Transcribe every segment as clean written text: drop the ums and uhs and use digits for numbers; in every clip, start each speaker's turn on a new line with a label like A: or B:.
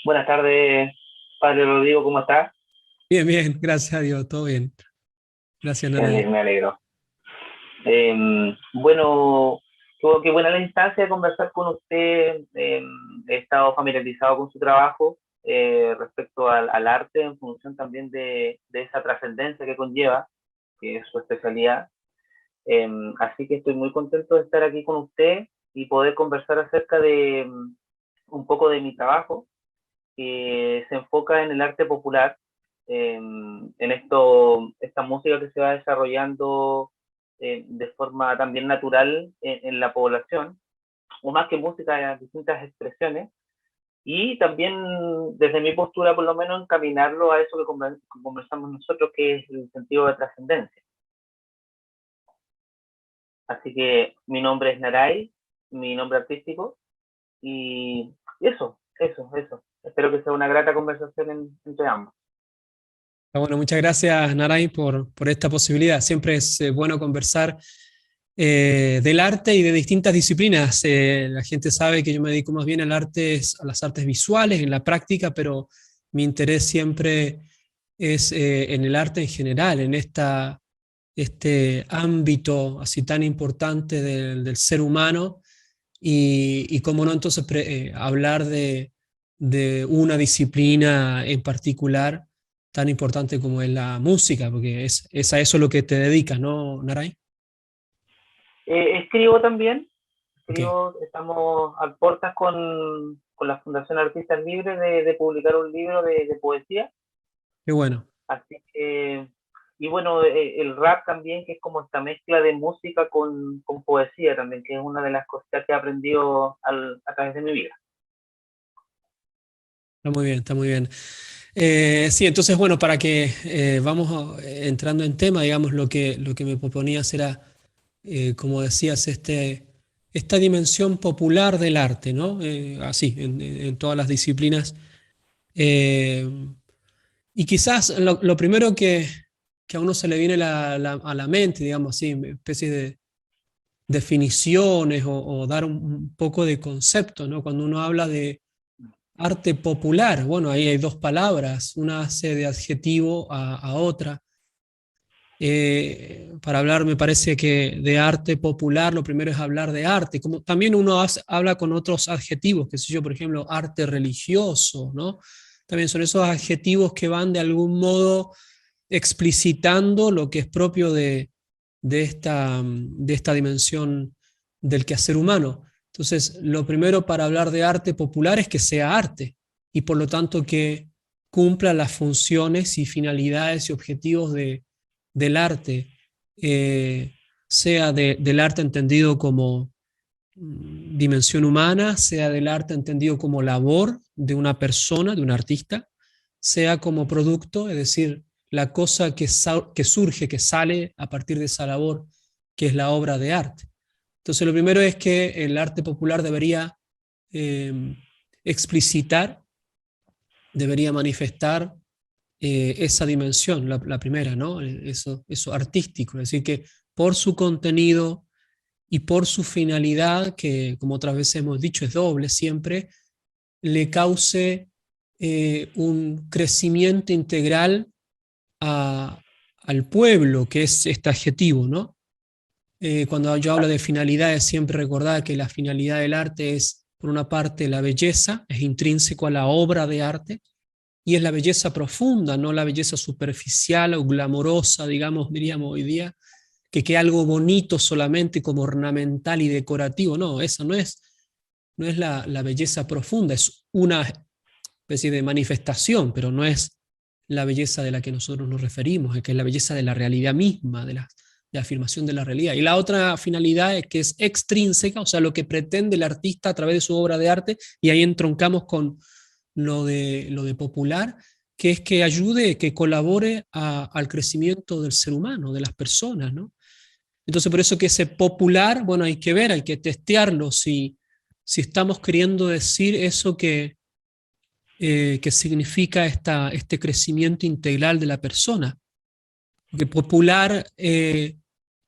A: Buenas tardes, Padre Rodrigo, ¿cómo estás?
B: Bien, bien, gracias a Dios, todo bien. Gracias, Naray.
A: Me alegro. Bueno, qué buena la instancia de conversar con usted. He estado familiarizado con su trabajo respecto al arte en función también de esa trascendencia que conlleva, que es su especialidad. Así que estoy muy contento de estar aquí con usted y poder conversar acerca de un poco de mi trabajo, que se enfoca en el arte popular, esta música que se va desarrollando de forma también natural en la población, o más que música, distintas expresiones, y también desde mi postura por lo menos encaminarlo a eso que conversamos nosotros, que es el sentido de trascendencia. Así que mi nombre es Naray, mi nombre artístico, y eso. Espero que sea una grata conversación entre ambos.
B: Bueno, muchas gracias, Naray, por esta posibilidad. Siempre es bueno conversar del arte y de distintas disciplinas. La gente sabe que yo me dedico más bien al arte, a las artes visuales, en la práctica, pero mi interés siempre es en el arte en general, en este ámbito así tan importante del ser humano y cómo no entonces hablar de una disciplina en particular tan importante como es la música, porque es a eso lo que te dedicas, ¿no, Naray?
A: Escribo también,
B: Ok,
A: estamos a puertas con la Fundación Artistas Libres de publicar un libro de poesía,
B: qué bueno.
A: así que, y bueno, el rap también, que es como esta mezcla de música con poesía también, que es una de las cosas que he aprendido a través de mi vida.
B: Está muy bien, está muy bien. Sí, entonces, bueno, para que vamos entrando en tema, digamos, lo que me proponías era, como decías, esta dimensión popular del arte, ¿no? Así, en todas las disciplinas. Eh, y quizás lo primero que a uno se le viene a la mente, digamos así, especie de definiciones o dar un poco de concepto, ¿no? Cuando uno habla de arte popular, bueno, ahí hay dos palabras, una hace de adjetivo a otra. Para hablar, me parece que de arte popular, lo primero es hablar de arte, como también uno habla con otros adjetivos, qué sé yo, por ejemplo, arte religioso, ¿no? También son esos adjetivos que van de algún modo explicitando lo que es propio de esta dimensión del quehacer humano. Entonces, lo primero para hablar de arte popular es que sea arte y por lo tanto que cumpla las funciones y finalidades y objetivos del arte, eh, sea del arte entendido como dimensión humana, sea del arte entendido como labor de una persona, de un artista, sea como producto, es decir, la cosa que surge, que sale a partir de esa labor, que es la obra de arte. Entonces, lo primero es que el arte popular debería eh, explicitar, debería manifestar esa dimensión, la primera, ¿no? Eso artístico, es decir, que por su contenido y por su finalidad, que como otras veces hemos dicho es doble siempre, le cause un crecimiento integral a, al pueblo, que es este adjetivo, ¿no? Cuando yo hablo de finalidades, siempre recordar que la finalidad del arte es, por una parte, la belleza, es intrínseco a la obra de arte, y es la belleza profunda, no la belleza superficial o glamorosa, digamos, diríamos hoy día, que queda algo bonito solamente como ornamental y decorativo. No, esa no es la belleza profunda, es una especie de manifestación, pero no es la belleza de la que nosotros nos referimos, es que es la belleza de la realidad misma, de la afirmación de la realidad. Y la otra finalidad es que es extrínseca, o sea, lo que pretende el artista a través de su obra de arte, y ahí entroncamos con lo de popular, que es que ayude, que colabore al crecimiento del ser humano, de las personas, ¿no? Entonces, por eso que ese popular, bueno, hay que ver, hay que testearlo, si estamos queriendo decir eso que significa este crecimiento integral de la persona. Porque popular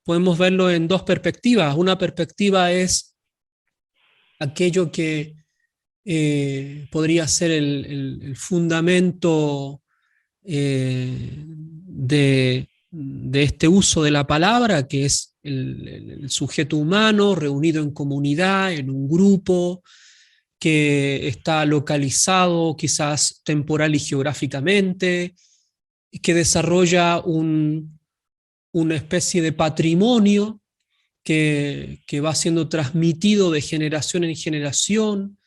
B: podemos verlo en dos perspectivas. Una perspectiva es aquello podría ser el fundamento de este uso de la palabra, que es el sujeto humano reunido en comunidad, en un grupo, que está localizado quizás temporal y geográficamente, y que desarrolla una especie de patrimonio que va siendo transmitido de generación en generación,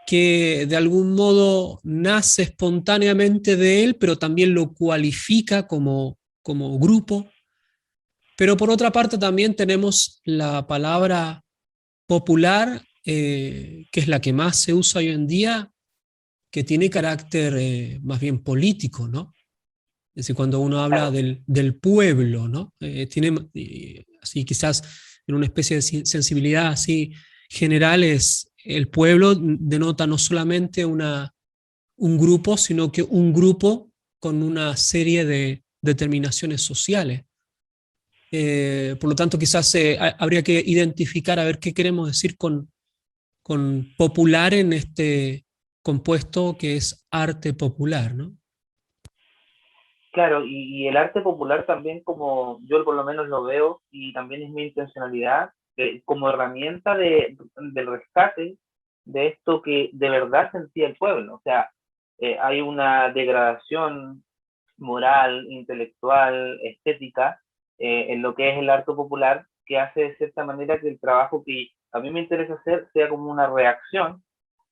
B: que de algún modo nace espontáneamente de él, pero también lo cualifica como grupo. Pero por otra parte también tenemos la palabra popular, que es la que más se usa hoy en día, que tiene carácter más bien político, ¿no? Es decir, cuando uno habla
A: Claro,
B: del pueblo, ¿no? Tiene así quizás en una especie de sensibilidad así general, es el pueblo denota no solamente un grupo, sino que un grupo con una serie de determinaciones sociales. Por lo tanto, quizás habría que identificar a ver qué queremos decir con popular en este compuesto que es arte popular, ¿no?
A: claro, y el arte popular también, como yo por lo menos lo veo, y también es mi intencionalidad, como herramienta del rescate de esto que de verdad sentía el pueblo. O sea, hay una degradación moral, intelectual, estética, en lo que es el arte popular, que hace de cierta manera que el trabajo que a mí me interesa hacer sea como una reacción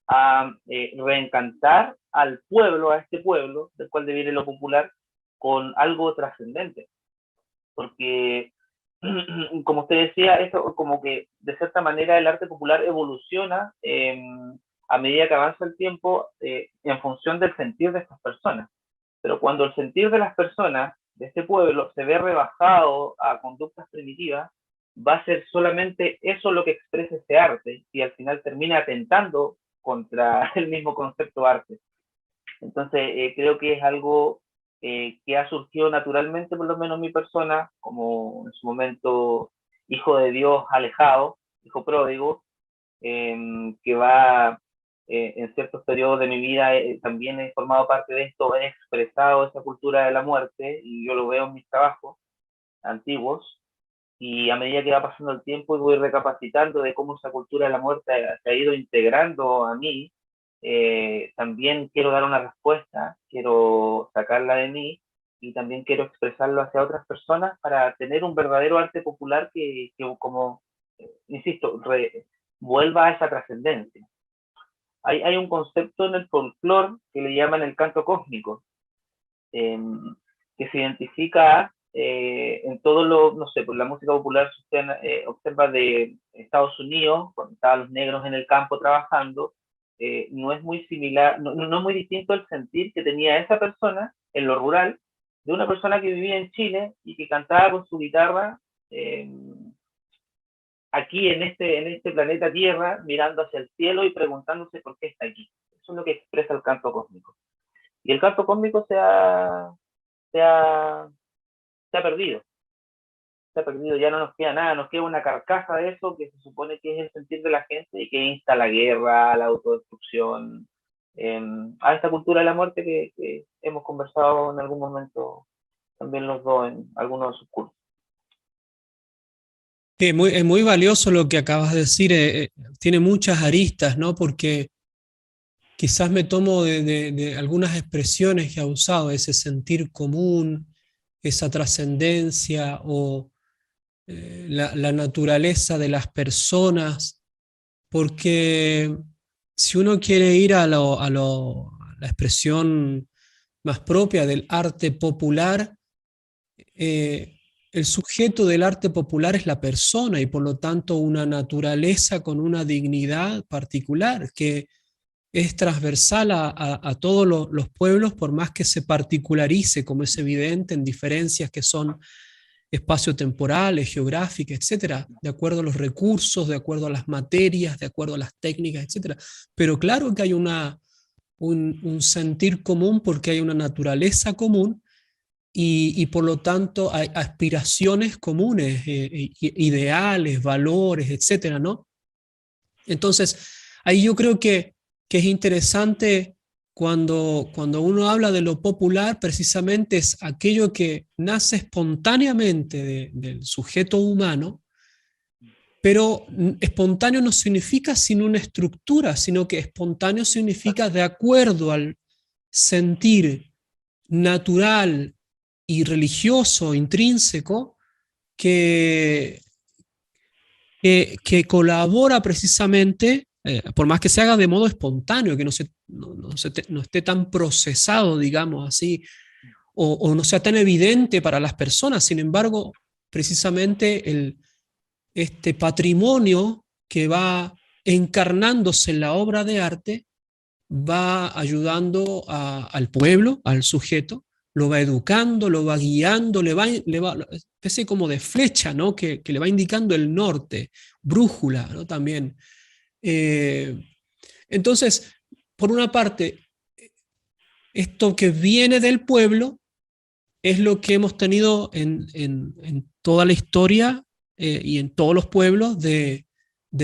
A: a reencantar al pueblo, a este pueblo, del cual deviene lo popular, con algo trascendente. Porque, como usted decía, esto como que de cierta manera el arte popular evoluciona a medida que avanza el tiempo en función del sentir de estas personas. Pero cuando el sentir de las personas de este pueblo se ve rebajado a conductas primitivas, va a ser solamente eso lo que expresa ese arte y al final termina atentando contra el mismo concepto arte. Entonces, creo que es algo que ha surgido naturalmente, por lo menos en mi persona, como en su momento hijo de Dios alejado, hijo pródigo, que va en ciertos periodos de mi vida también he formado parte de esto, he expresado esa cultura de la muerte y yo lo veo en mis trabajos antiguos y a medida que va pasando el tiempo y voy recapacitando de cómo esa cultura de la muerte se ha ido integrando a mí, también quiero dar una respuesta, quiero sacarla de mí y también quiero expresarlo hacia otras personas para tener un verdadero arte popular que como, insisto, vuelva a esa trascendencia. Hay un concepto en el folclore que le llaman el canto cósmico, eh, que se identifica en todo lo, no sé, por la música popular, si usted observa de Estados Unidos, cuando estaban los negros en el campo trabajando, no es muy similar, no es muy distinto el sentir que tenía esa persona en lo rural de una persona que vivía en Chile y que cantaba con su guitarra aquí en este planeta Tierra, mirando hacia el cielo y preguntándose por qué está aquí. Eso es lo que expresa el canto cósmico. Y el canto cósmico se ha, se ha perdido, se ha perdido, ya no nos queda nada, nos queda una carcasa de eso que se supone que es el sentir de la gente y que insta a la guerra, a la autodestrucción, a esta cultura de la muerte que hemos conversado en algún momento también los dos en algunos de sus cursos.
B: Es muy valioso lo que acabas de decir, tiene muchas aristas, ¿no? Porque quizás me tomo de algunas expresiones que ha usado, ese sentir común, esa trascendencia o la naturaleza de las personas, porque si uno quiere ir a la expresión más propia del arte popular, eh, el sujeto del arte popular es la persona y por lo tanto una naturaleza con una dignidad particular que es transversal a todos los pueblos, por más que se particularice, como es evidente, en diferencias que son espaciotemporales, geográficas, etcétera, de acuerdo a los recursos, de acuerdo a las materias, de acuerdo a las técnicas, etcétera. Pero claro que hay un sentir común porque hay una naturaleza común y por lo tanto hay aspiraciones comunes, ideales, valores, etcétera, ¿no? Entonces, ahí yo creo que que es interesante cuando uno habla de lo popular, precisamente es aquello que nace espontáneamente del sujeto humano, pero espontáneo no significa sin una estructura, sino que espontáneo significa de acuerdo al sentir natural y religioso, intrínseco, que, que colabora precisamente, por más que se haga de modo espontáneo, que no esté tan procesado, digamos así, o no sea tan evidente para las personas. Sin embargo, precisamente este patrimonio que va encarnándose en la obra de arte va ayudando al pueblo, al sujeto, lo va educando, lo va guiando, le va especie como de flecha, ¿no? Que le va indicando el norte, brújula, ¿no? También. Eh, entonces, por una parte, esto que viene del pueblo es lo que hemos tenido en toda la historia y en todos los pueblos de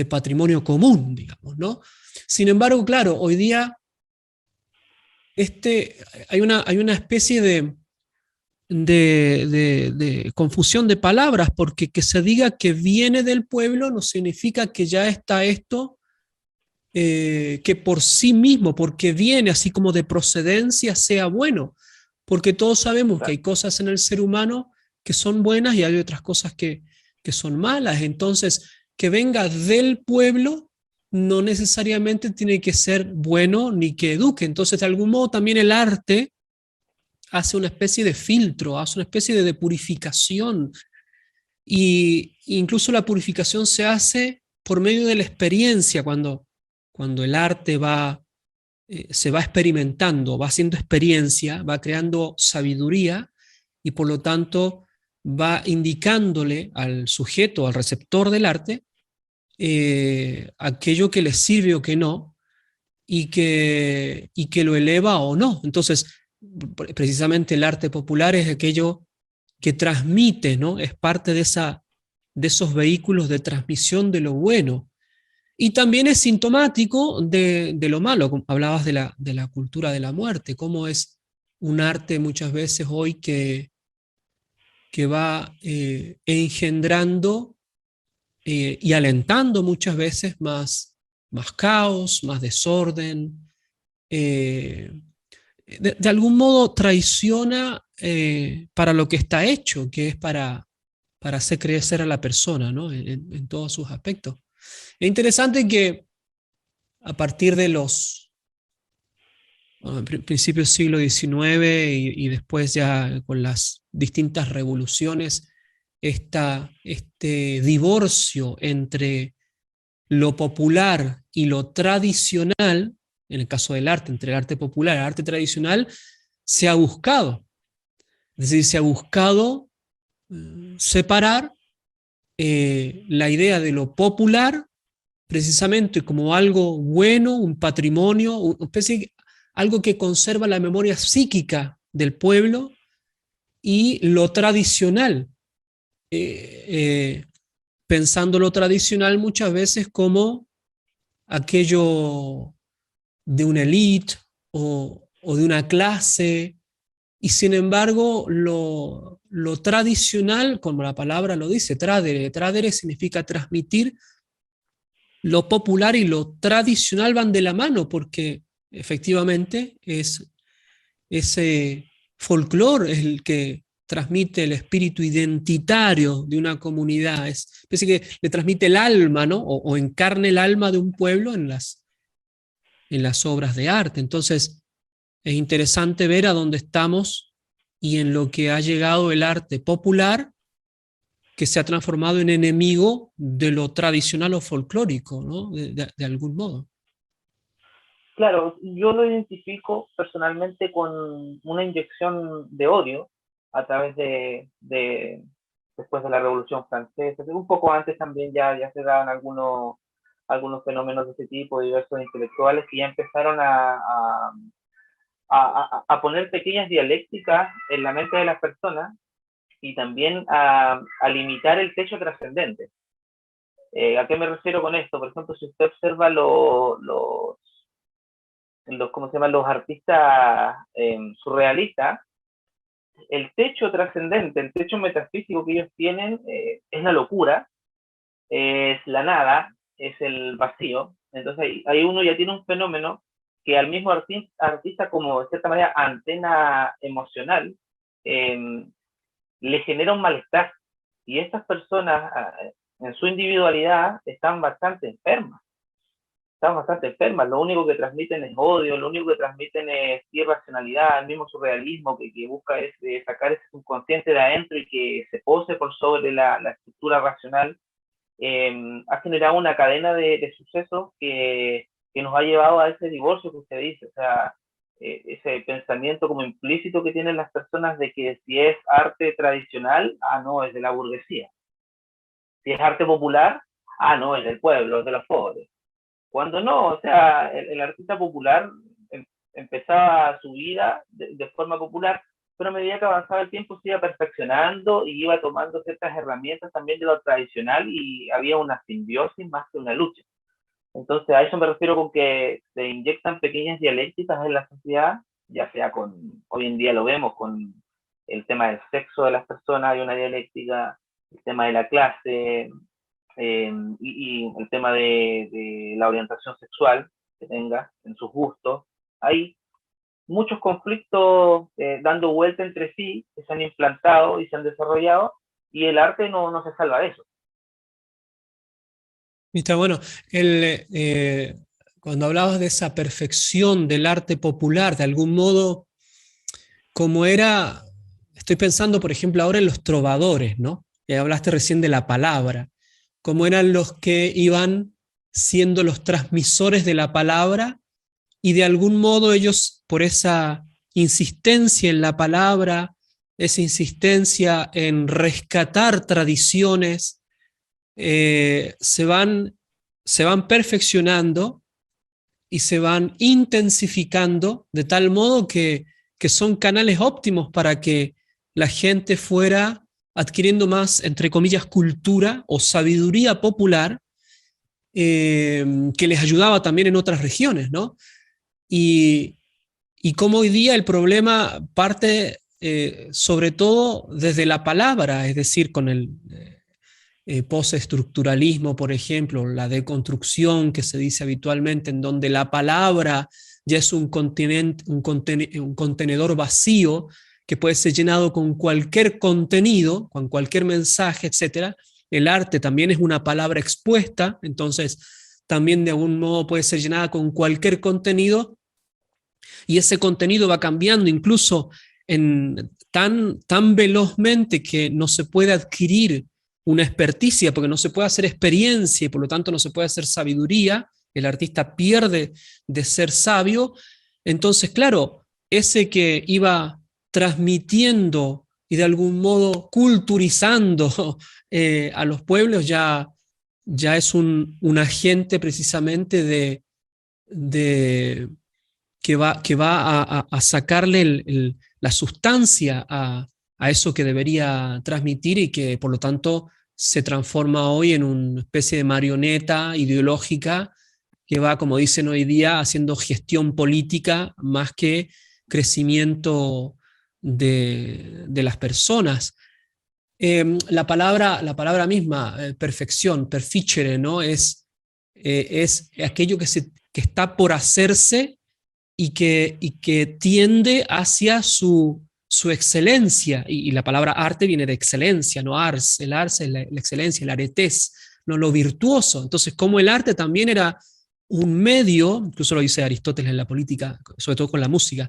B: patrimonio común, digamos, ¿no? Sin embargo, claro, hoy día hay una especie de confusión de palabras, porque que se diga que viene del pueblo no significa que ya está esto, que por sí mismo, porque viene así como de procedencia, sea bueno, porque todos sabemos que hay cosas en el ser humano que son buenas y hay otras cosas que son malas. Entonces, que venga del pueblo no necesariamente tiene que ser bueno ni que eduque. Entonces, de algún modo también el arte hace una especie de filtro, hace una especie de purificación, y incluso la purificación se hace por medio de la experiencia, cuando el arte se va experimentando, va haciendo experiencia, va creando sabiduría y por lo tanto va indicándole al sujeto, al receptor del arte, aquello que le sirve o que no, y que lo eleva o no. Entonces, precisamente el arte popular es aquello que transmite, ¿no? Es parte de esos vehículos de transmisión de lo bueno. Y también es sintomático de lo malo. Hablabas de la cultura de la muerte, cómo es un arte muchas veces hoy que va engendrando y alentando muchas veces más caos, más desorden. eh, de algún modo traiciona para lo que está hecho, que es para hacer crecer a la persona, ¿no? En todos sus aspectos. Es interesante que a partir de los principios del siglo XIX y después ya con las distintas revoluciones, este divorcio entre lo popular y lo tradicional, en el caso del arte, entre el arte popular y el arte tradicional, se ha buscado. Es decir, se ha buscado separar la idea de lo popular precisamente como algo bueno, un patrimonio, algo que conserva la memoria psíquica del pueblo, y lo tradicional, eh, eh, pensando lo tradicional muchas veces como aquello de una élite o de una clase, y sin embargo lo tradicional, como la palabra lo dice, tradere significa transmitir. Lo popular y lo tradicional van de la mano porque efectivamente es ese folclore es el que transmite el espíritu identitario de una comunidad, es decir, que le transmite el alma, ¿no? O encarna el alma de un pueblo en las obras de arte. Entonces, es interesante ver a dónde estamos y en lo que ha llegado el arte popular, que se ha transformado en enemigo de lo tradicional o folclórico, ¿no? De algún modo.
A: Claro, yo lo identifico personalmente con una inyección de odio a través después de la Revolución Francesa, un poco antes también ya se daban algunos fenómenos de ese tipo, diversos intelectuales que ya empezaron a poner pequeñas dialécticas en la mente de las personas y también a limitar el techo trascendente. ¿A qué me refiero con esto? Por ejemplo, si usted observa ¿cómo se llaman? Los artistas surrealistas, el techo trascendente, el techo metafísico que ellos tienen es la locura, es la nada, es el vacío. Entonces ahí uno ya tiene un fenómeno que al mismo artista como de cierta manera antena emocional, le genera un malestar. Y estas personas en su individualidad están bastante enfermas. Están bastante enfermas. Lo único que transmiten es odio, lo único que transmiten es irracionalidad, el mismo surrealismo que busca es sacar ese subconsciente de adentro y que se pose por sobre la estructura racional. Ha generado una cadena de sucesos que nos ha llevado a ese divorcio que usted dice. O sea, ese pensamiento como implícito que tienen las personas de que si es arte tradicional, no, es de la burguesía. Si es arte popular, no, es del pueblo, es de los pobres. Cuando no, o sea, el artista popular empezaba su vida de forma popular, pero a medida que avanzaba el tiempo se iba perfeccionando y iba tomando ciertas herramientas también de lo tradicional y había una simbiosis más que una lucha. Entonces a eso me refiero con que se inyectan pequeñas dialécticas en la sociedad, ya sea hoy en día lo vemos con el tema del sexo de las personas, hay una dialéctica, el tema de la clase, y el tema de la orientación sexual que tenga en sus gustos. Hay muchos conflictos dando vuelta entre sí que se han implantado y se han desarrollado, y el arte no se salva de eso.
B: Está bueno. Cuando hablabas de esa perfección del arte popular, de algún modo, como era, estoy pensando, por ejemplo, ahora en los trovadores, ¿no? Y hablaste recién de la palabra, como eran los que iban siendo los transmisores de la palabra y de algún modo ellos, por esa insistencia en la palabra, esa insistencia en rescatar tradiciones, se van perfeccionando y se van intensificando de tal modo que son canales óptimos para que la gente fuera adquiriendo más, entre comillas, cultura o sabiduría popular, que les ayudaba también en otras regiones, ¿no? Y como hoy día el problema parte sobre todo desde la palabra, es decir, con el postestructuralismo, por ejemplo, la deconstrucción que se dice habitualmente, en donde la palabra ya es un contenedor vacío que puede ser llenado con cualquier contenido, con cualquier mensaje, etc. El arte también es una palabra expuesta, entonces también de algún modo puede ser llenada con cualquier contenido, y ese contenido va cambiando incluso tan velozmente que no se puede adquirir una experticia, porque no se puede hacer experiencia y por lo tanto no se puede hacer sabiduría, el artista pierde de ser sabio. Entonces, claro, ese que iba transmitiendo y de algún modo culturizando a los pueblos ya es un agente precisamente que va a sacarle la sustancia a eso que debería transmitir y que por lo tanto se transforma hoy en una especie de marioneta ideológica que va, como dicen hoy día, haciendo gestión política más que crecimiento de las personas. La palabra misma, perfección, perficere, ¿no? Es aquello que está por hacerse y que tiende hacia su excelencia, y la palabra arte viene de excelencia, no ars, el ars es la excelencia, el aretés, no lo virtuoso. Entonces, como el arte también era un medio, incluso lo dice Aristóteles en la política, sobre todo con la música,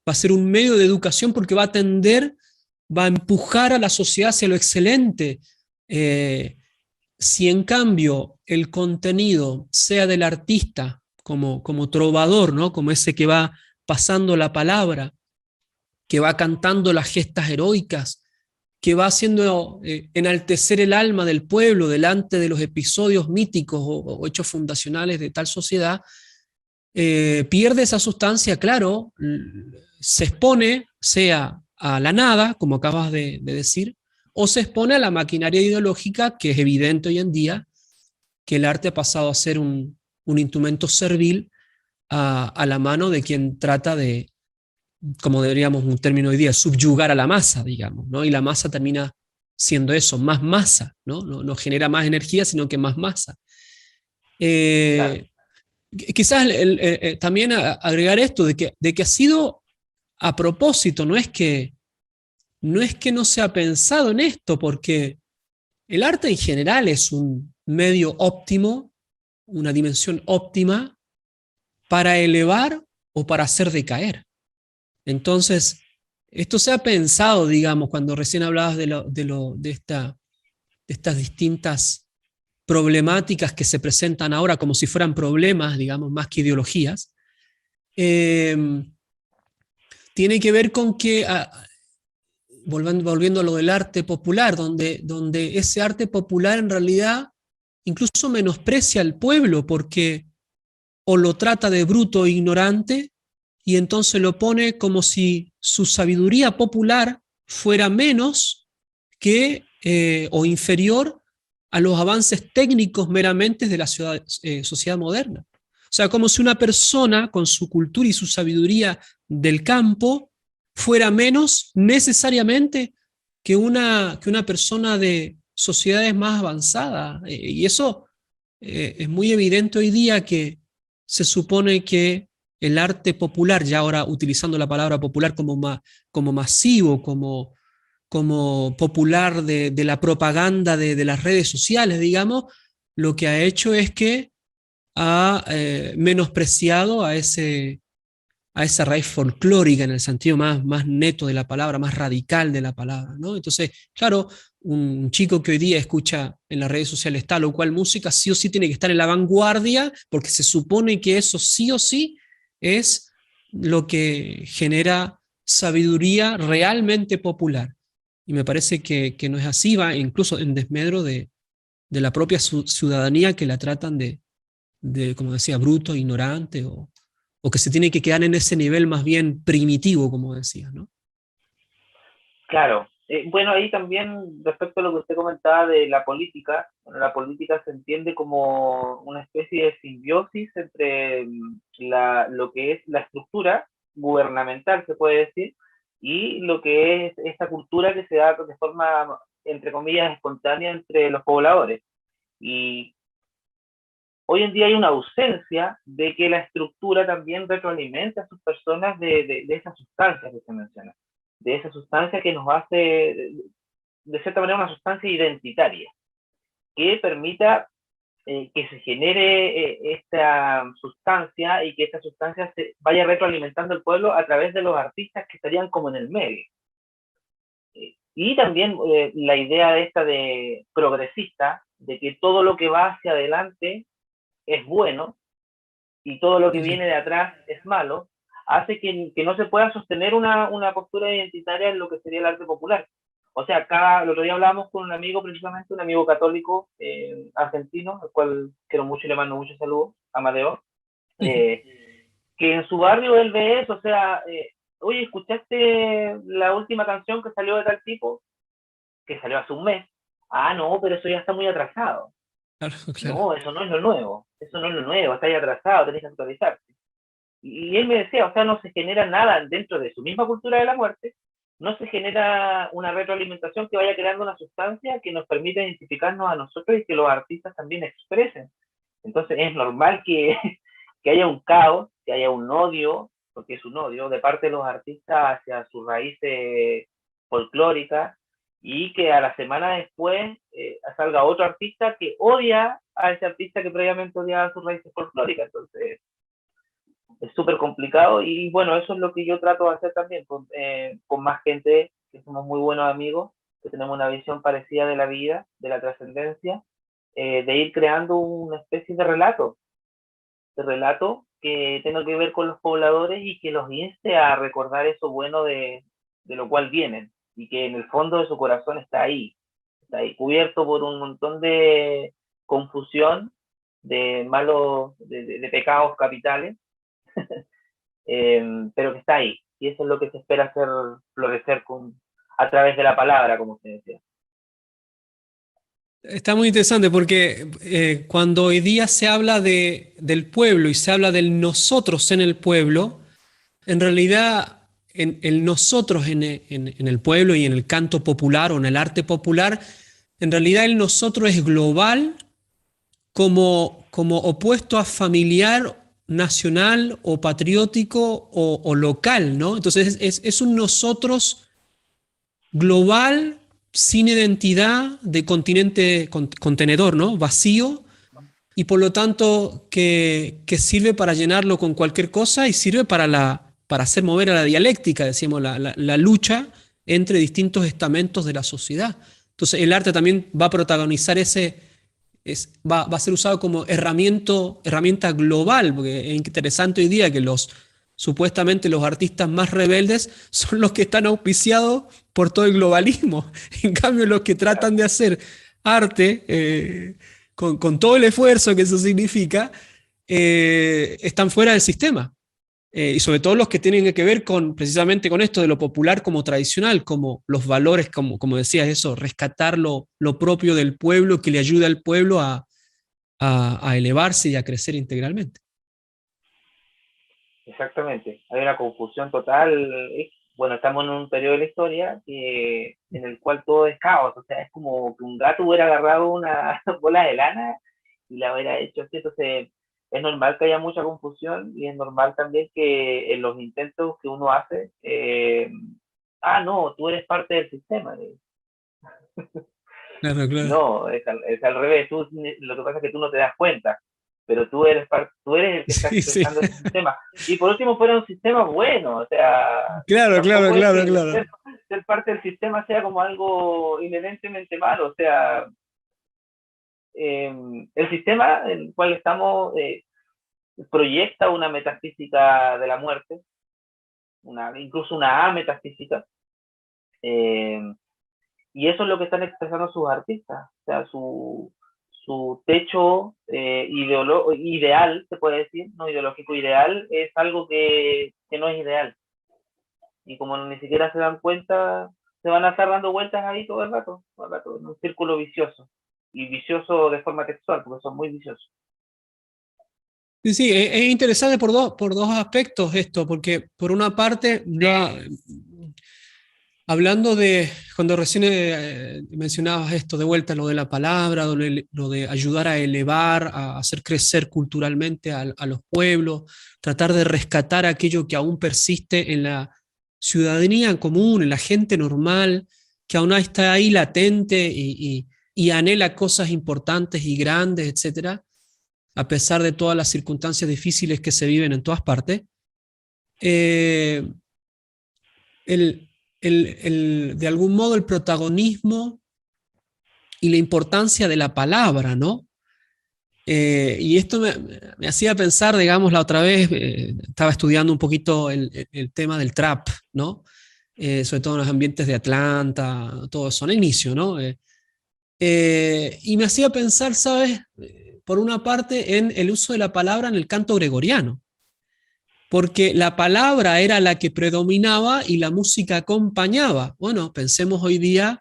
B: va a ser un medio de educación porque va a empujar a la sociedad hacia lo excelente. Si en cambio el contenido sea del artista, como trovador, ¿no? Como ese que va pasando la palabra, que va cantando las gestas heroicas, que va haciendo enaltecer el alma del pueblo delante de los episodios míticos o hechos fundacionales de tal sociedad, pierde esa sustancia, claro, se expone, sea a la nada, como acabas de decir, o se expone a la maquinaria ideológica, que es evidente hoy en día, que el arte ha pasado a ser un instrumento servil a la mano de quien trata de, como diríamos un término hoy día, subyugar a la masa, digamos, ¿no? Y la masa termina siendo eso, más masa, ¿no? No genera más energía, sino que más masa.
A: Claro,
B: Eh, Quizás también agregar esto de que ha sido a propósito, no es que no se ha pensado en esto, porque el arte en general es un medio óptimo, una dimensión óptima para elevar o para hacer decaer. Entonces, esto se ha pensado, digamos, cuando recién hablabas de estas distintas problemáticas que se presentan ahora como si fueran problemas, digamos, más que ideologías, eh, tiene que ver con que, volviendo a lo del arte popular, donde ese arte popular en realidad incluso menosprecia al pueblo, porque o lo trata de bruto e ignorante, y entonces lo pone como si su sabiduría popular fuera menos que o inferior a los avances técnicos meramente de la sociedad moderna. O sea, como si una persona con su cultura y su sabiduría del campo fuera menos necesariamente que una persona de sociedades más avanzadas. Y eso es muy evidente hoy día, que se supone que el arte popular, ya ahora utilizando la palabra popular como masivo, como popular de la propaganda de las redes sociales, digamos, lo que ha hecho es que ha menospreciado a esa raíz folclórica en el sentido más neto de la palabra, más radical de la palabra, ¿no? Entonces, claro, un chico que hoy día escucha en las redes sociales tal o cual música, sí o sí tiene que estar en la vanguardia, porque se supone que eso sí o sí es lo que genera sabiduría realmente popular. Y me parece que no es así, va incluso en desmedro de la propia ciudadanía, que la tratan de, como decía, bruto, ignorante, o que se tiene que quedar en ese nivel más bien primitivo, como decía, ¿no?
A: claro. Bueno, ahí también respecto a lo que usted comentaba de la política, bueno, la política se entiende como una especie de simbiosis entre lo que es la estructura gubernamental, se puede decir, y lo que es esta cultura que se da de forma, entre comillas, espontánea entre los pobladores. Y hoy en día hay una ausencia de que la estructura también retroalimenta a sus personas de esa sustancia que se menciona, de esa sustancia que nos hace, de cierta manera, una sustancia identitaria, que permita que se genere esta sustancia y que esta sustancia se vaya retroalimentando el pueblo a través de los artistas que estarían como en el medio. Y también la idea de esta de progresista, de que todo lo que va hacia adelante es bueno y todo lo que
B: Sí, sí.
A: viene de atrás es malo, hace que no se pueda sostener una postura identitaria en lo que sería el arte popular. O sea, el otro día hablábamos con un amigo, precisamente un amigo católico argentino, al cual quiero mucho y le mando muchos saludos, Amadeo, eh, que en su barrio él ve eso, o sea, oye, ¿escuchaste la última canción que salió de tal tipo? Que salió hace un mes. Ah, no, pero eso ya está muy atrasado.
B: Claro, claro.
A: No, eso no es lo nuevo, eso no es lo nuevo, está ahí atrasado, tenés que actualizarte. Y él me decía, o sea, no se genera nada dentro de su misma cultura de la muerte, no se genera una retroalimentación que vaya creando una sustancia que nos permita identificarnos a nosotros y que los artistas también expresen. Entonces es normal que, que haya un caos, que haya un odio, porque es un odio, de parte de los artistas hacia sus raíces folclóricas, y que a la semana después salga otro artista que odia a ese artista que previamente odiaba sus raíces folclóricas. Entonces es súper complicado y bueno, eso es lo que yo trato de hacer también con más gente que somos muy buenos amigos, que tenemos una visión parecida de la vida, de la trascendencia, de ir creando una especie de relato que tenga que ver con los pobladores y que los inste a recordar eso bueno de lo cual vienen y que en el fondo de su corazón está ahí cubierto por un montón de confusión, de malos, de pecados capitales, pero que está ahí. Y eso es lo que se espera hacer florecer a través de la palabra, como se decía.
B: Está muy interesante porque cuando hoy día se habla del pueblo y se habla del nosotros en el pueblo, en realidad el nosotros en el pueblo y en el canto popular o en el arte popular, en realidad el nosotros es global como opuesto a familiar, nacional o patriótico o local, ¿no? Entonces es un nosotros global, sin identidad, de continente, contenedor, ¿no? Vacío, y por lo tanto que sirve para llenarlo con cualquier cosa y sirve para hacer mover a la dialéctica, decimos, la lucha entre distintos estamentos de la sociedad. Entonces el arte también va a protagonizar va a ser usado como herramienta global, porque es interesante hoy día que supuestamente los artistas más rebeldes son los que están auspiciados por todo el globalismo. En cambio, los que tratan de hacer arte con todo el esfuerzo que eso significa, están fuera del sistema. Y sobre todo los que tienen que ver precisamente con esto de lo popular como tradicional, como los valores, como decías, eso, rescatar lo propio del pueblo que le ayuda al pueblo a elevarse y a crecer integralmente.
A: Exactamente, hay una confusión total. Bueno, estamos en un periodo de la historia en el cual todo es caos, o sea, es como que un gato hubiera agarrado una bola de lana y la hubiera hecho así. Entonces es normal que haya mucha confusión y es normal también que en los intentos que uno hace, no, tú eres parte del sistema.
B: Claro, claro.
A: No, es al revés. Lo que pasa es que tú no te das cuenta, pero tú eres el que está
B: Sí, sí.
A: expresando ese sistema. Y por último, fuera un sistema bueno, o sea,
B: Claro, claro,
A: tampoco es
B: claro,
A: que
B: claro.
A: ser parte del sistema sea como algo inherentemente malo. O sea, el sistema en el cual estamos proyecta una metafísica de la muerte, incluso una ametafísica. Eh, Y eso es lo que están expresando sus artistas. O sea, su techo ideal, se puede decir, no ideológico, ideal, es algo que no es ideal. Y como ni siquiera se dan cuenta, se van a estar dando vueltas ahí todo el rato, en un círculo vicioso. Y vicioso de forma textual, porque son muy viciosos.
B: Sí, sí, es interesante por dos aspectos esto, porque por una parte, ya hablando cuando recién mencionabas esto de vuelta, lo de la palabra, lo de ayudar a elevar, a hacer crecer culturalmente a los pueblos, tratar de rescatar aquello que aún persiste en la ciudadanía común, en la gente normal, que aún está ahí latente y anhela cosas importantes y grandes, etcétera, a pesar de todas las circunstancias difíciles que se viven en todas partes. Eh, el, de algún modo el protagonismo y la importancia de la palabra, ¿no? Y esto me hacía pensar, digamos, la otra vez, estaba estudiando un poquito el tema del trap, ¿no? Sobre todo en los ambientes de Atlanta, todo eso, al inicio, ¿no? Y me hacía pensar, ¿sabes? Por una parte, en el uso de la palabra en el canto gregoriano, porque la palabra era la que predominaba y la música acompañaba. Bueno, pensemos hoy día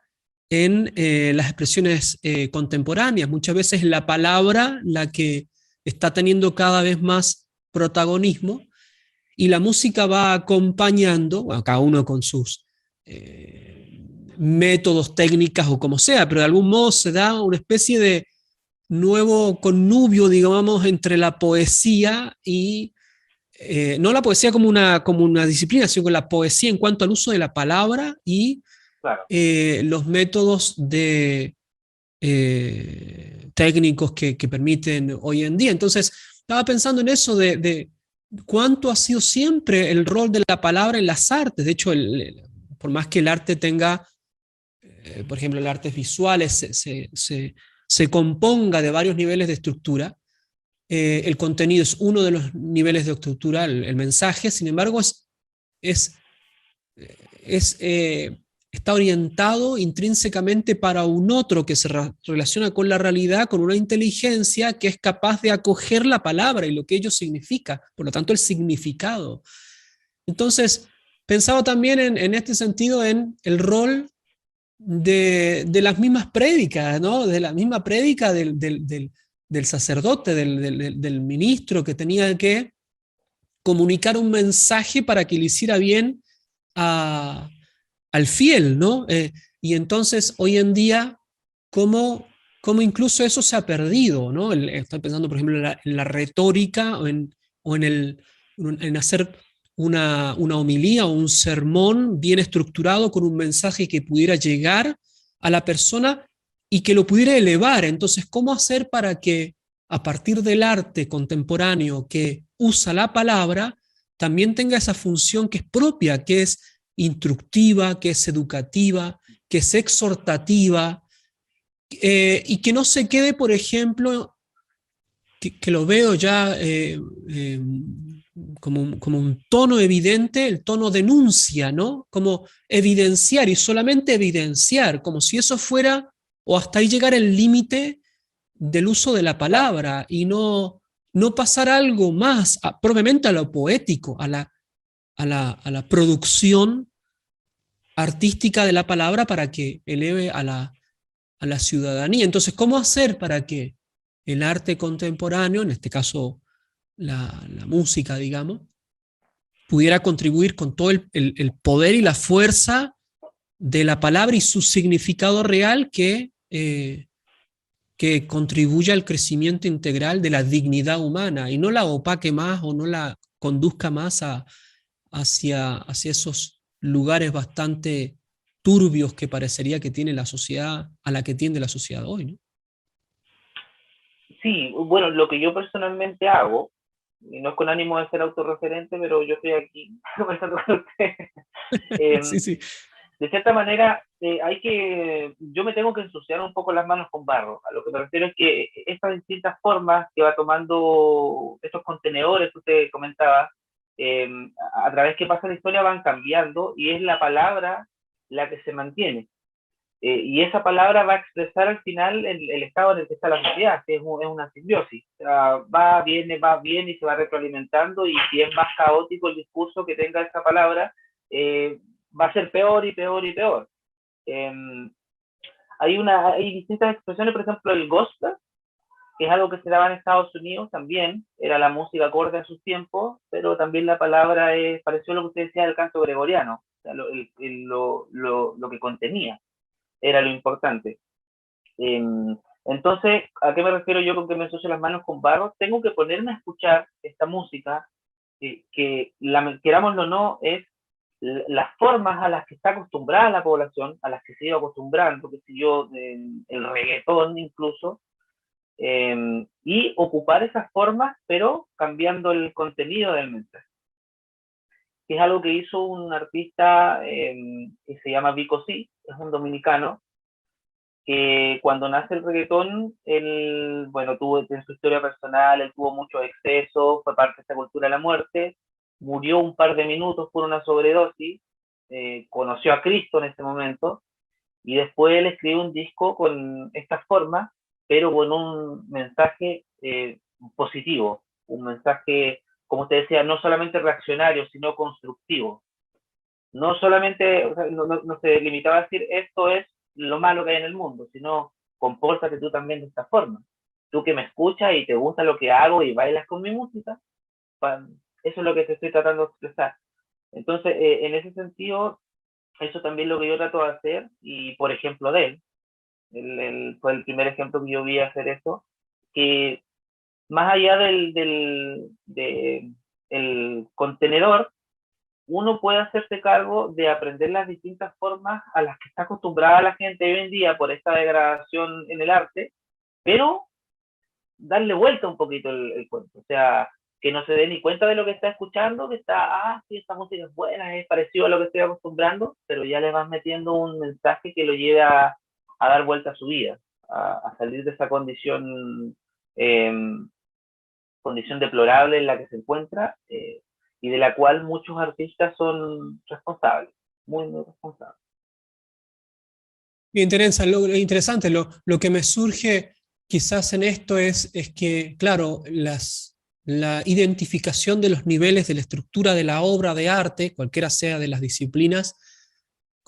B: en las expresiones contemporáneas. Muchas veces la palabra la que está teniendo cada vez más protagonismo y la música va acompañando, bueno, cada uno con sus métodos, técnicas o como sea, pero de algún modo se da una especie de nuevo connubio, digamos, entre la poesía y no la poesía como una disciplina, sino la poesía en cuanto al uso de la palabra y
A: Claro.
B: los métodos técnicos que permiten hoy en día. Entonces, estaba pensando en eso de cuánto ha sido siempre el rol de la palabra en las artes. De hecho, por más que el arte tenga, por ejemplo, el arte visual se componga de varios niveles de estructura, el contenido es uno de los niveles de estructura, el mensaje, sin embargo, es, es está orientado intrínsecamente para un otro que se relaciona con la realidad, con una inteligencia que es capaz de acoger la palabra y lo que ello significa, por lo tanto el significado. Entonces, pensaba también en este sentido en el rol de las mismas prédicas, ¿no? De la misma prédica del sacerdote, del ministro que tenía que comunicar un mensaje para que le hiciera bien al fiel, ¿no? Y entonces hoy en día, ¿cómo incluso eso se ha perdido, ¿no? Estoy pensando, por ejemplo, en la retórica o en hacer una homilía o un sermón bien estructurado con un mensaje que pudiera llegar a la persona y que lo pudiera elevar. Entonces, ¿cómo hacer para que a partir del arte contemporáneo que usa la palabra, también tenga esa función que es propia, que es instructiva, que es educativa, que es exhortativa, y que no se quede, por ejemplo, que lo veo ya como un tono evidente, el tono denuncia, ¿no? Como evidenciar y solamente evidenciar, como si eso fuera, o hasta ahí llegar el límite del uso de la palabra y no pasar algo más, propiamente a lo poético, a la producción artística de la palabra para que eleve a la ciudadanía. Entonces, ¿cómo hacer para que el arte contemporáneo, en este caso la música, digamos, pudiera contribuir con todo el poder y la fuerza de la palabra y su significado real que contribuya al crecimiento integral de la dignidad humana y no la opaque más o no la conduzca más hacia esos lugares bastante turbios que parecería que tiene la sociedad, a la que tiende la sociedad hoy, ¿no?
A: Sí, bueno, lo que yo personalmente hago, y no es con ánimo de ser autorreferente, pero yo estoy aquí conversando con usted.
B: Sí, sí.
A: De cierta manera, yo me tengo que ensuciar un poco las manos con barro. A lo que me refiero es que estas distintas formas que va tomando estos contenedores que usted comentaba, eh, a través que pasa la historia van cambiando y es la palabra la que se mantiene. Y esa palabra va a expresar al final el estado en el que está la sociedad, que es una simbiosis. O sea, va, viene y se va retroalimentando, y si es más caótico el discurso que tenga esa palabra, va a ser peor y peor y peor. Eh, hay distintas expresiones, por ejemplo, el gospel, que es algo que se daba en Estados Unidos también, era la música acorde a sus tiempos, pero también la palabra pareció lo que usted decía del canto gregoriano, o sea, lo que contenía era lo importante. Eh, entonces, ¿a qué me refiero yo con que me ensucio las manos con barro? Tengo que ponerme a escuchar esta música, querámoslo o no, es las formas a las que está acostumbrada la población, a las que se iba acostumbrando, que si yo, el reggaetón incluso, y ocupar esas formas, pero cambiando el contenido del mensaje. Que es algo que hizo un artista que se llama Vico C, es un dominicano, que cuando nace el reggaetón, él, bueno, tuvo en su historia personal, él tuvo muchos excesos, fue parte de esta cultura de la muerte, murió un par de minutos por una sobredosis, conoció a Cristo en ese momento, y después él escribió un disco con estas formas, pero con un mensaje positivo, un mensaje, como usted decía, no solamente reaccionario, sino constructivo. No solamente, o sea, no se limitaba a decir esto es lo malo que hay en el mundo, sino compórtate tú también de esta forma. Tú que me escuchas y te gusta lo que hago y bailas con mi música, eso es lo que te estoy tratando de expresar. Entonces, en ese sentido, eso también es lo que yo trato de hacer, y por ejemplo de él fue el primer ejemplo que yo vi hacer eso, que más allá del contenedor, uno puede hacerse cargo de aprender las distintas formas a las que está acostumbrada la gente hoy en día por esta degradación en el arte, pero darle vuelta un poquito el cuento. O sea, que no se dé ni cuenta de lo que está escuchando, que sí, esta música es buena, es parecido a lo que estoy acostumbrando, pero ya le vas metiendo un mensaje que lo lleve a dar vuelta a su vida, a salir de esa eh, condición deplorable en la que se encuentra, y de la cual muchos artistas son responsables, muy, muy responsables.
B: Interesante, lo que me surge quizás en esto es que, claro, la identificación de los niveles de la estructura de la obra de arte, cualquiera sea de las disciplinas,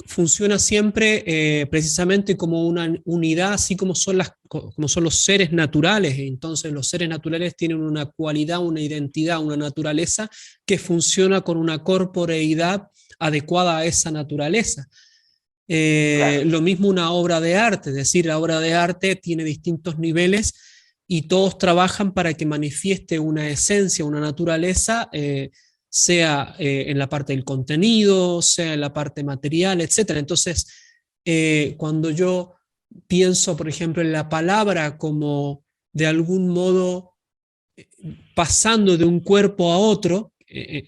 B: funciona siempre precisamente como una unidad, así como son los seres naturales. Entonces los seres naturales tienen una cualidad, una identidad, una naturaleza que funciona con una corporeidad adecuada a esa naturaleza.
A: Claro,
B: Lo mismo una obra de arte, es decir, la obra de arte tiene distintos niveles y todos trabajan para que manifieste una esencia, una naturaleza, sea en la parte del contenido, sea en la parte material, etc. Entonces, cuando yo pienso, por ejemplo, en la palabra como de algún modo pasando de un cuerpo a otro,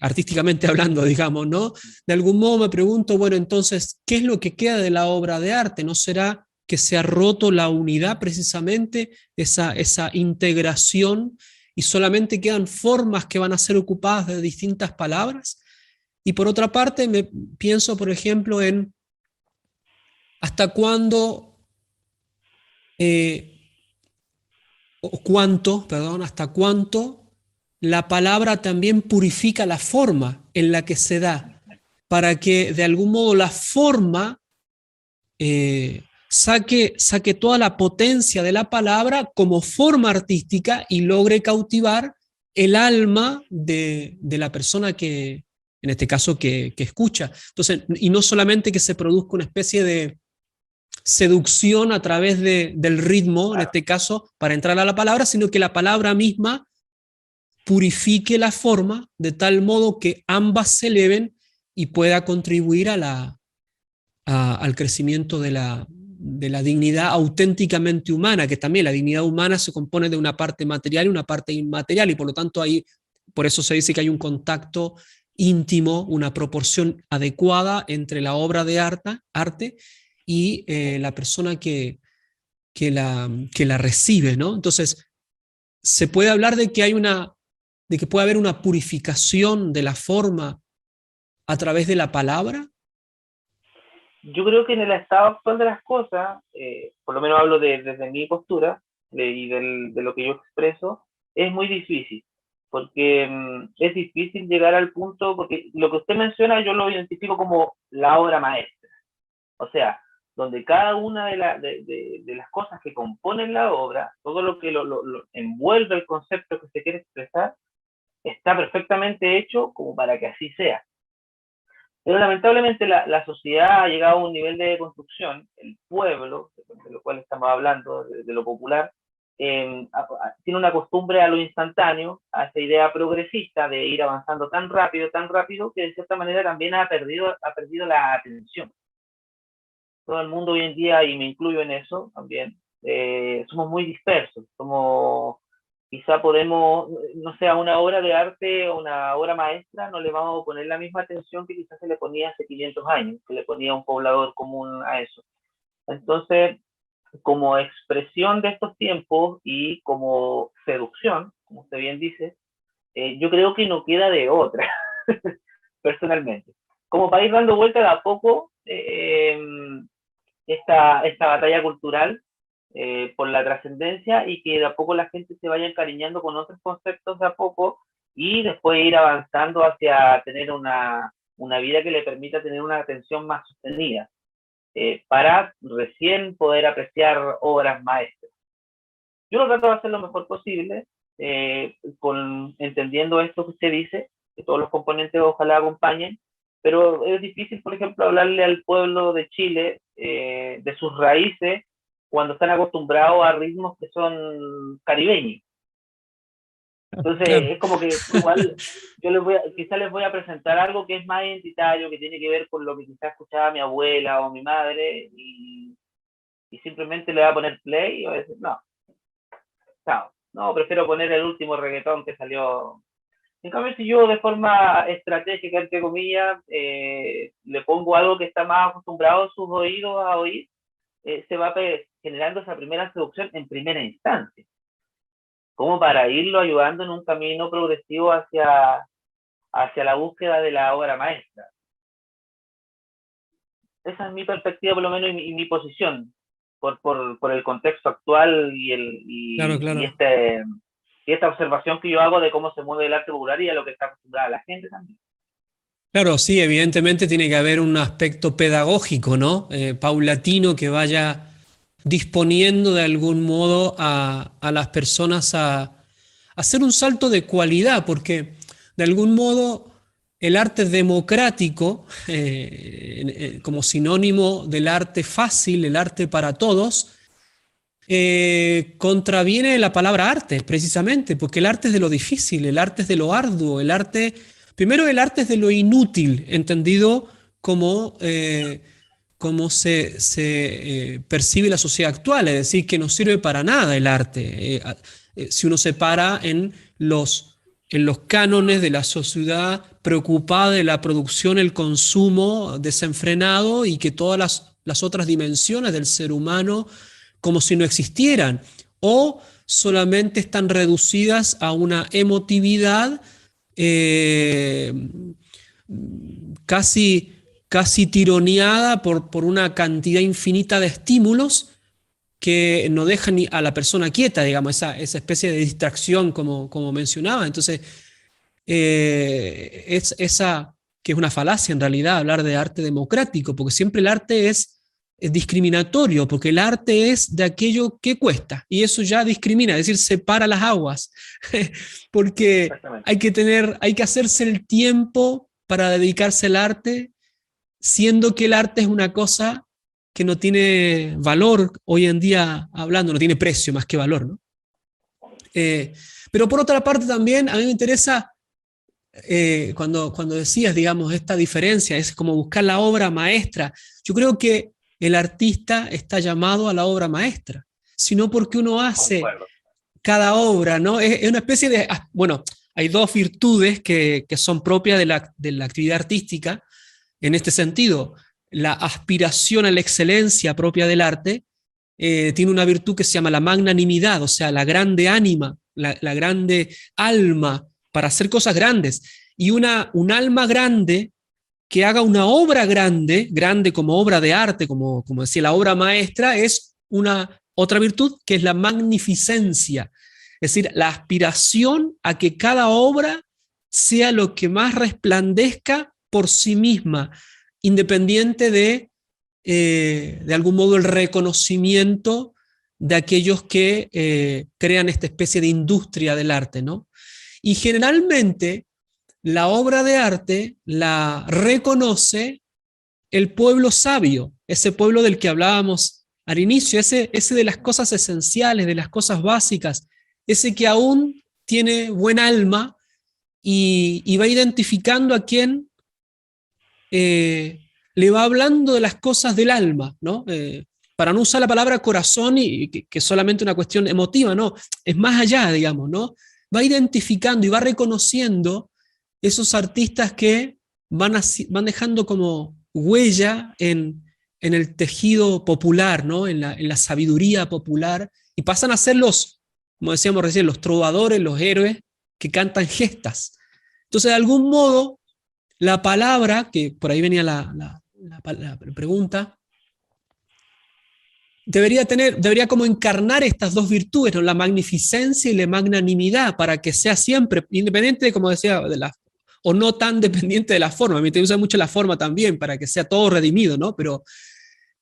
B: artísticamente hablando, digamos, ¿no? De algún modo me pregunto, bueno, entonces, ¿qué es lo que queda de la obra de arte? ¿No será que se ha roto la unidad precisamente, esa integración, y solamente quedan formas que van a ser ocupadas de distintas palabras? Y por otra parte, me pienso, por ejemplo, en hasta cuándo, eh, o cuánto, perdón, hasta cuánto la palabra también purifica la forma en la que se da, para que de algún modo la forma saque toda la potencia de la palabra como forma artística y logre cautivar el alma de la persona que, en este caso, que escucha. Entonces, y no solamente que se produzca una especie de seducción a través del ritmo, en
A: claro.
B: este caso, para entrar a la palabra, sino que la palabra misma purifique la forma de tal modo que ambas se eleven y pueda contribuir al crecimiento de la dignidad auténticamente humana, que también la dignidad humana se compone de una parte material y una parte inmaterial, y por lo tanto por eso se dice que hay un contacto íntimo, una proporción adecuada entre la obra de arte y la persona que la recibe, ¿no? Entonces, se puede hablar de que puede haber una purificación de la forma a través de la palabra.
A: Yo creo que en el estado actual de las cosas, por lo menos hablo desde mi postura y de lo que yo expreso, es muy difícil, porque es difícil llegar al punto, porque lo que usted menciona yo lo identifico como la obra maestra, o sea, donde cada una de las cosas que componen la obra, todo lo que lo envuelve el concepto que se quiere expresar, está perfectamente hecho como para que así sea. Pero lamentablemente la sociedad ha llegado a un nivel de construcción, el pueblo, de lo cual estamos hablando, de lo popular, tiene una costumbre a lo instantáneo, a esa idea progresista de ir avanzando tan rápido, que de cierta manera también ha perdido la atención. Todo el mundo hoy en día, y me incluyo en eso también, somos muy dispersos, quizá podemos, no sé, a una obra de arte o una obra maestra no le vamos a poner la misma atención que quizás se le ponía hace 500 años, que le ponía un poblador común a eso. Entonces, como expresión de estos tiempos y como seducción, como usted bien dice, yo creo que no queda de otra, personalmente. Como para ir dando vuelta de a poco esta batalla cultural por la trascendencia y que de a poco la gente se vaya encariñando con otros conceptos de a poco y después ir avanzando hacia tener una vida que le permita tener una atención más sostenida para recién poder apreciar obras maestras. Yo lo trato de hacer lo mejor posible, entendiendo esto que usted dice, que todos los componentes ojalá acompañen, pero es difícil, por ejemplo, hablarle al pueblo de Chile de sus raíces cuando están acostumbrados a ritmos que son caribeños. Entonces,
B: Claro.
A: es como que igual quizás les voy a presentar algo que es más identitario, que tiene que ver con lo que quizás escuchaba mi abuela o mi madre, y simplemente le voy a poner play y voy a decir, no, chao. No, prefiero poner el último reggaetón que salió. En cambio, si yo de forma estratégica, entre comillas, le pongo algo que está más acostumbrado a sus oídos a oír, se va generando esa primera seducción en primera instancia, como para irlo ayudando en un camino progresivo hacia la búsqueda de la obra maestra. Esa es mi perspectiva, por lo menos, y mi posición, por el contexto actual
B: Claro, claro.
A: y esta observación que yo hago de cómo se mueve el arte popular y a lo que está acostumbrada la gente también.
B: Claro, sí, evidentemente tiene que haber un aspecto pedagógico, ¿no? Paulatino, que vaya disponiendo de algún modo a las personas a hacer un salto de cualidad, porque de algún modo el arte democrático, como sinónimo del arte fácil, el arte para todos, contraviene la palabra arte, precisamente, porque el arte es de lo difícil, el arte es de lo arduo, el arte, primero el arte es de lo inútil, entendido como, como percibe la sociedad actual, es decir, que no sirve para nada el arte. Si uno se para en los cánones de la sociedad preocupada de la producción, el consumo desenfrenado y que todas las otras dimensiones del ser humano como si no existieran, o solamente están reducidas a una emotividad eh, casi, casi tironeada por una cantidad infinita de estímulos que no dejan ni a la persona quieta, digamos, esa especie de distracción como mencionaba. Entonces, esa que es una falacia en realidad hablar de arte democrático, porque siempre el arte es discriminatorio, porque el arte es de aquello que cuesta, y eso ya discrimina, es decir, separa las aguas, porque
A: Exactamente.
B: hay que hacerse el tiempo para dedicarse al arte, siendo que el arte es una cosa que no tiene valor hoy en día hablando, no tiene precio más que valor, ¿no? Eh, pero por otra parte también a mí me interesa cuando decías, digamos, esta diferencia, es como buscar la obra maestra. Yo creo que el artista está llamado a la obra maestra, sino porque uno hace
A: Concuerdo.
B: cada obra, ¿no? Es una especie de, bueno, hay dos virtudes que son propias de la actividad artística en este sentido. La aspiración a la excelencia propia del arte tiene una virtud que se llama la magnanimidad, o sea, la grande ánima, la grande alma para hacer cosas grandes. Y un alma grande que haga una obra grande, grande como obra de arte, como decía la obra maestra, es una otra virtud que es la magnificencia. Es decir, la aspiración a que cada obra sea lo que más resplandezca por sí misma, independiente de algún modo, el reconocimiento de aquellos que crean esta especie de industria del arte, ¿no? Y generalmente la obra de arte la reconoce el pueblo sabio, ese pueblo del que hablábamos al inicio, ese de las cosas esenciales, de las cosas básicas, ese que aún tiene buen alma y va identificando a quien le va hablando de las cosas del alma, ¿no? Para no usar la palabra corazón y que es solamente una cuestión emotiva, no, es más allá, digamos, ¿no? Va identificando y va reconociendo esos artistas que van dejando como huella en el tejido popular, ¿no? En la sabiduría popular, y pasan a ser como decíamos recién, los trovadores, los héroes que cantan gestas. Entonces, de algún modo, la palabra, que por ahí venía la pregunta, debería como encarnar estas dos virtudes, ¿no? La magnificencia y la magnanimidad, para que sea siempre, independiente de, como decía, o no tan dependiente de la forma. A mí te usa mucho la forma también, para que sea todo redimido, ¿no? Pero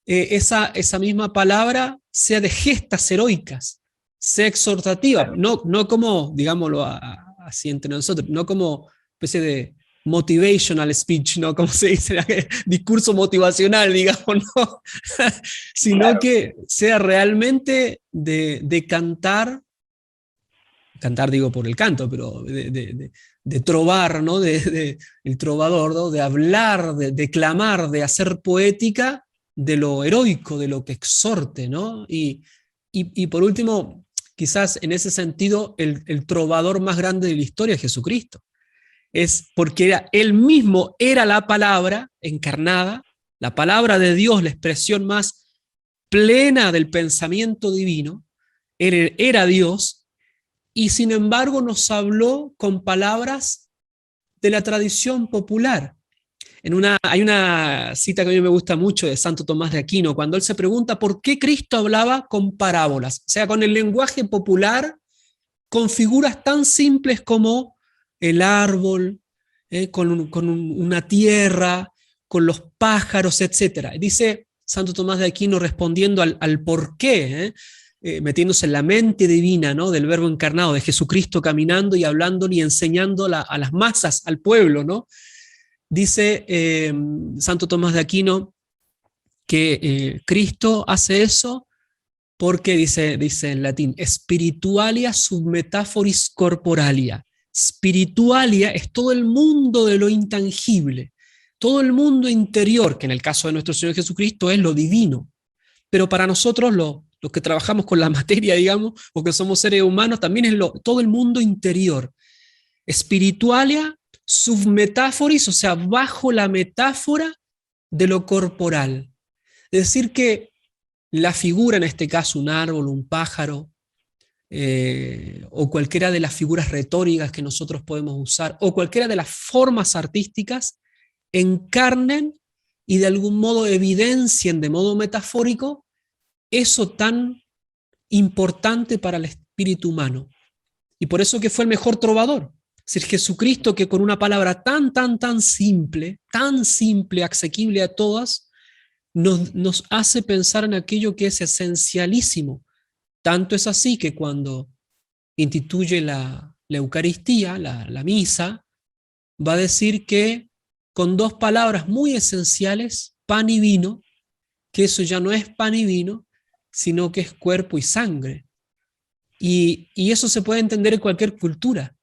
B: esa misma palabra sea de gestas heroicas, sea exhortativa,
A: Claro.
B: no como, digámoslo así entre nosotros, no como especie de motivational speech, ¿no? Como se dice, discurso motivacional, digamos, ¿no? Sino
A: Claro.
B: que sea realmente de cantar digo por el canto, pero de trovar, ¿no? El trovador, ¿no? De hablar, de declamar, de hacer poética de lo heroico, de lo que exhorte, ¿no? Y por último, quizás en ese sentido, el trovador más grande de la historia es Jesucristo. Es porque él mismo era la palabra encarnada, la palabra de Dios, la expresión más plena del pensamiento divino, era Dios, y sin embargo nos habló con palabras de la tradición popular. Hay una cita que a mí me gusta mucho de Santo Tomás de Aquino, cuando él se pregunta por qué Cristo hablaba con parábolas, o sea, con el lenguaje popular, con figuras tan simples como el árbol, una tierra, con los pájaros, etc. Dice Santo Tomás de Aquino respondiendo al por qué, metiéndose en la mente divina, ¿no?, del Verbo encarnado, de Jesucristo caminando y hablando y enseñando a las masas, al pueblo, ¿no? Dice Santo Tomás de Aquino que Cristo hace eso porque dice en latín, spiritualia sub metaforis corporalia. Spiritualia es todo el mundo de lo intangible, todo el mundo interior, que en el caso de nuestro Señor Jesucristo es lo divino. Pero para nosotros, los que trabajamos con la materia, digamos, o que somos seres humanos, también es todo el mundo interior. Spiritualia sub metaforis, o sea, bajo la metáfora de lo corporal. Es decir, que la figura, en este caso un árbol, un pájaro, o cualquiera de las figuras retóricas que nosotros podemos usar, o cualquiera de las formas artísticas, encarnen y de algún modo evidencien de modo metafórico eso tan importante para el espíritu humano. Y por eso que fue el mejor trovador. Es decir, Jesucristo, que con una palabra tan simple, asequible a todas, nos hace pensar en aquello que es esencialísimo. Tanto es así que cuando instituye la Eucaristía, la misa, va a decir que con dos palabras muy esenciales, pan y vino, que eso ya no es pan y vino, sino que es cuerpo y sangre. Y eso se puede entender en cualquier cultura.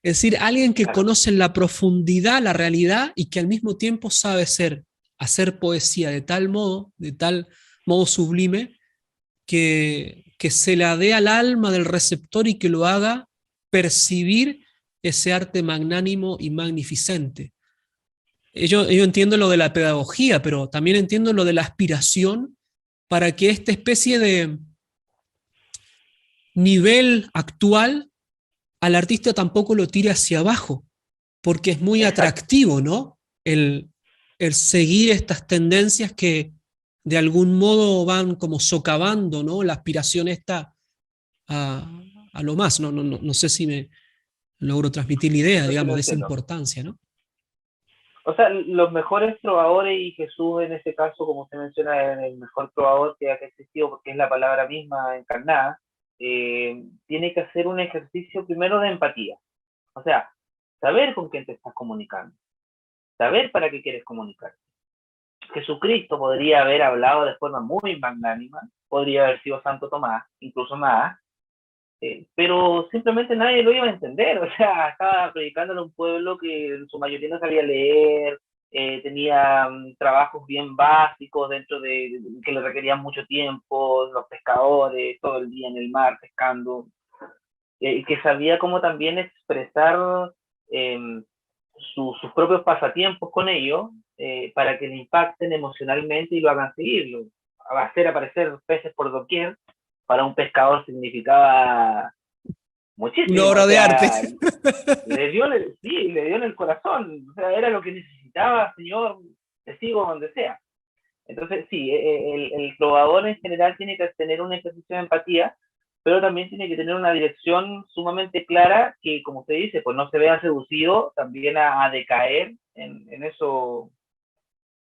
B: Es decir, alguien que conoce en la profundidad la realidad y que al mismo tiempo sabe hacer poesía de tal modo sublime, que se la dé al alma del receptor y que lo haga percibir ese arte magnánimo y magnificente. Yo entiendo lo de la pedagogía, pero también entiendo lo de la aspiración para que esta especie de nivel actual al artista tampoco lo tire hacia abajo, porque es muy atractivo, ¿no? El seguir estas tendencias que de algún modo van como socavando, ¿no?, la aspiración esta a lo más. No sé si me logro transmitir la idea, digamos, de esa importancia, ¿no?
A: O sea, los mejores trovadores, y Jesús en ese caso, como usted menciona, es el mejor trovador que ha existido porque es la palabra misma encarnada, tiene que hacer un ejercicio primero de empatía. O sea, saber con quién te estás comunicando, saber para qué quieres comunicar. Jesucristo podría haber hablado de forma muy magnánima, podría haber sido Santo Tomás, incluso más, pero simplemente nadie lo iba a entender. O sea, estaba predicándole a un pueblo que en su mayoría no sabía leer, tenía trabajos bien básicos dentro de que le requerían mucho tiempo, los pescadores, todo el día en el mar pescando, que sabía cómo también expresar eh, sus propios pasatiempos con ellos, para que le impacten emocionalmente y lo hagan seguirlo. Hacer aparecer peces por doquier para un pescador significaba muchísimo.
B: Una obra
A: o
B: de arte.
A: sea, le dio en el corazón. O sea, era lo que necesitaba, Señor, te sigo donde sea. Entonces, sí, el trovador en general tiene que tener un ejercicio de empatía, pero también tiene que tener una dirección sumamente clara que, como usted dice, pues no se vea seducido también a decaer en eso.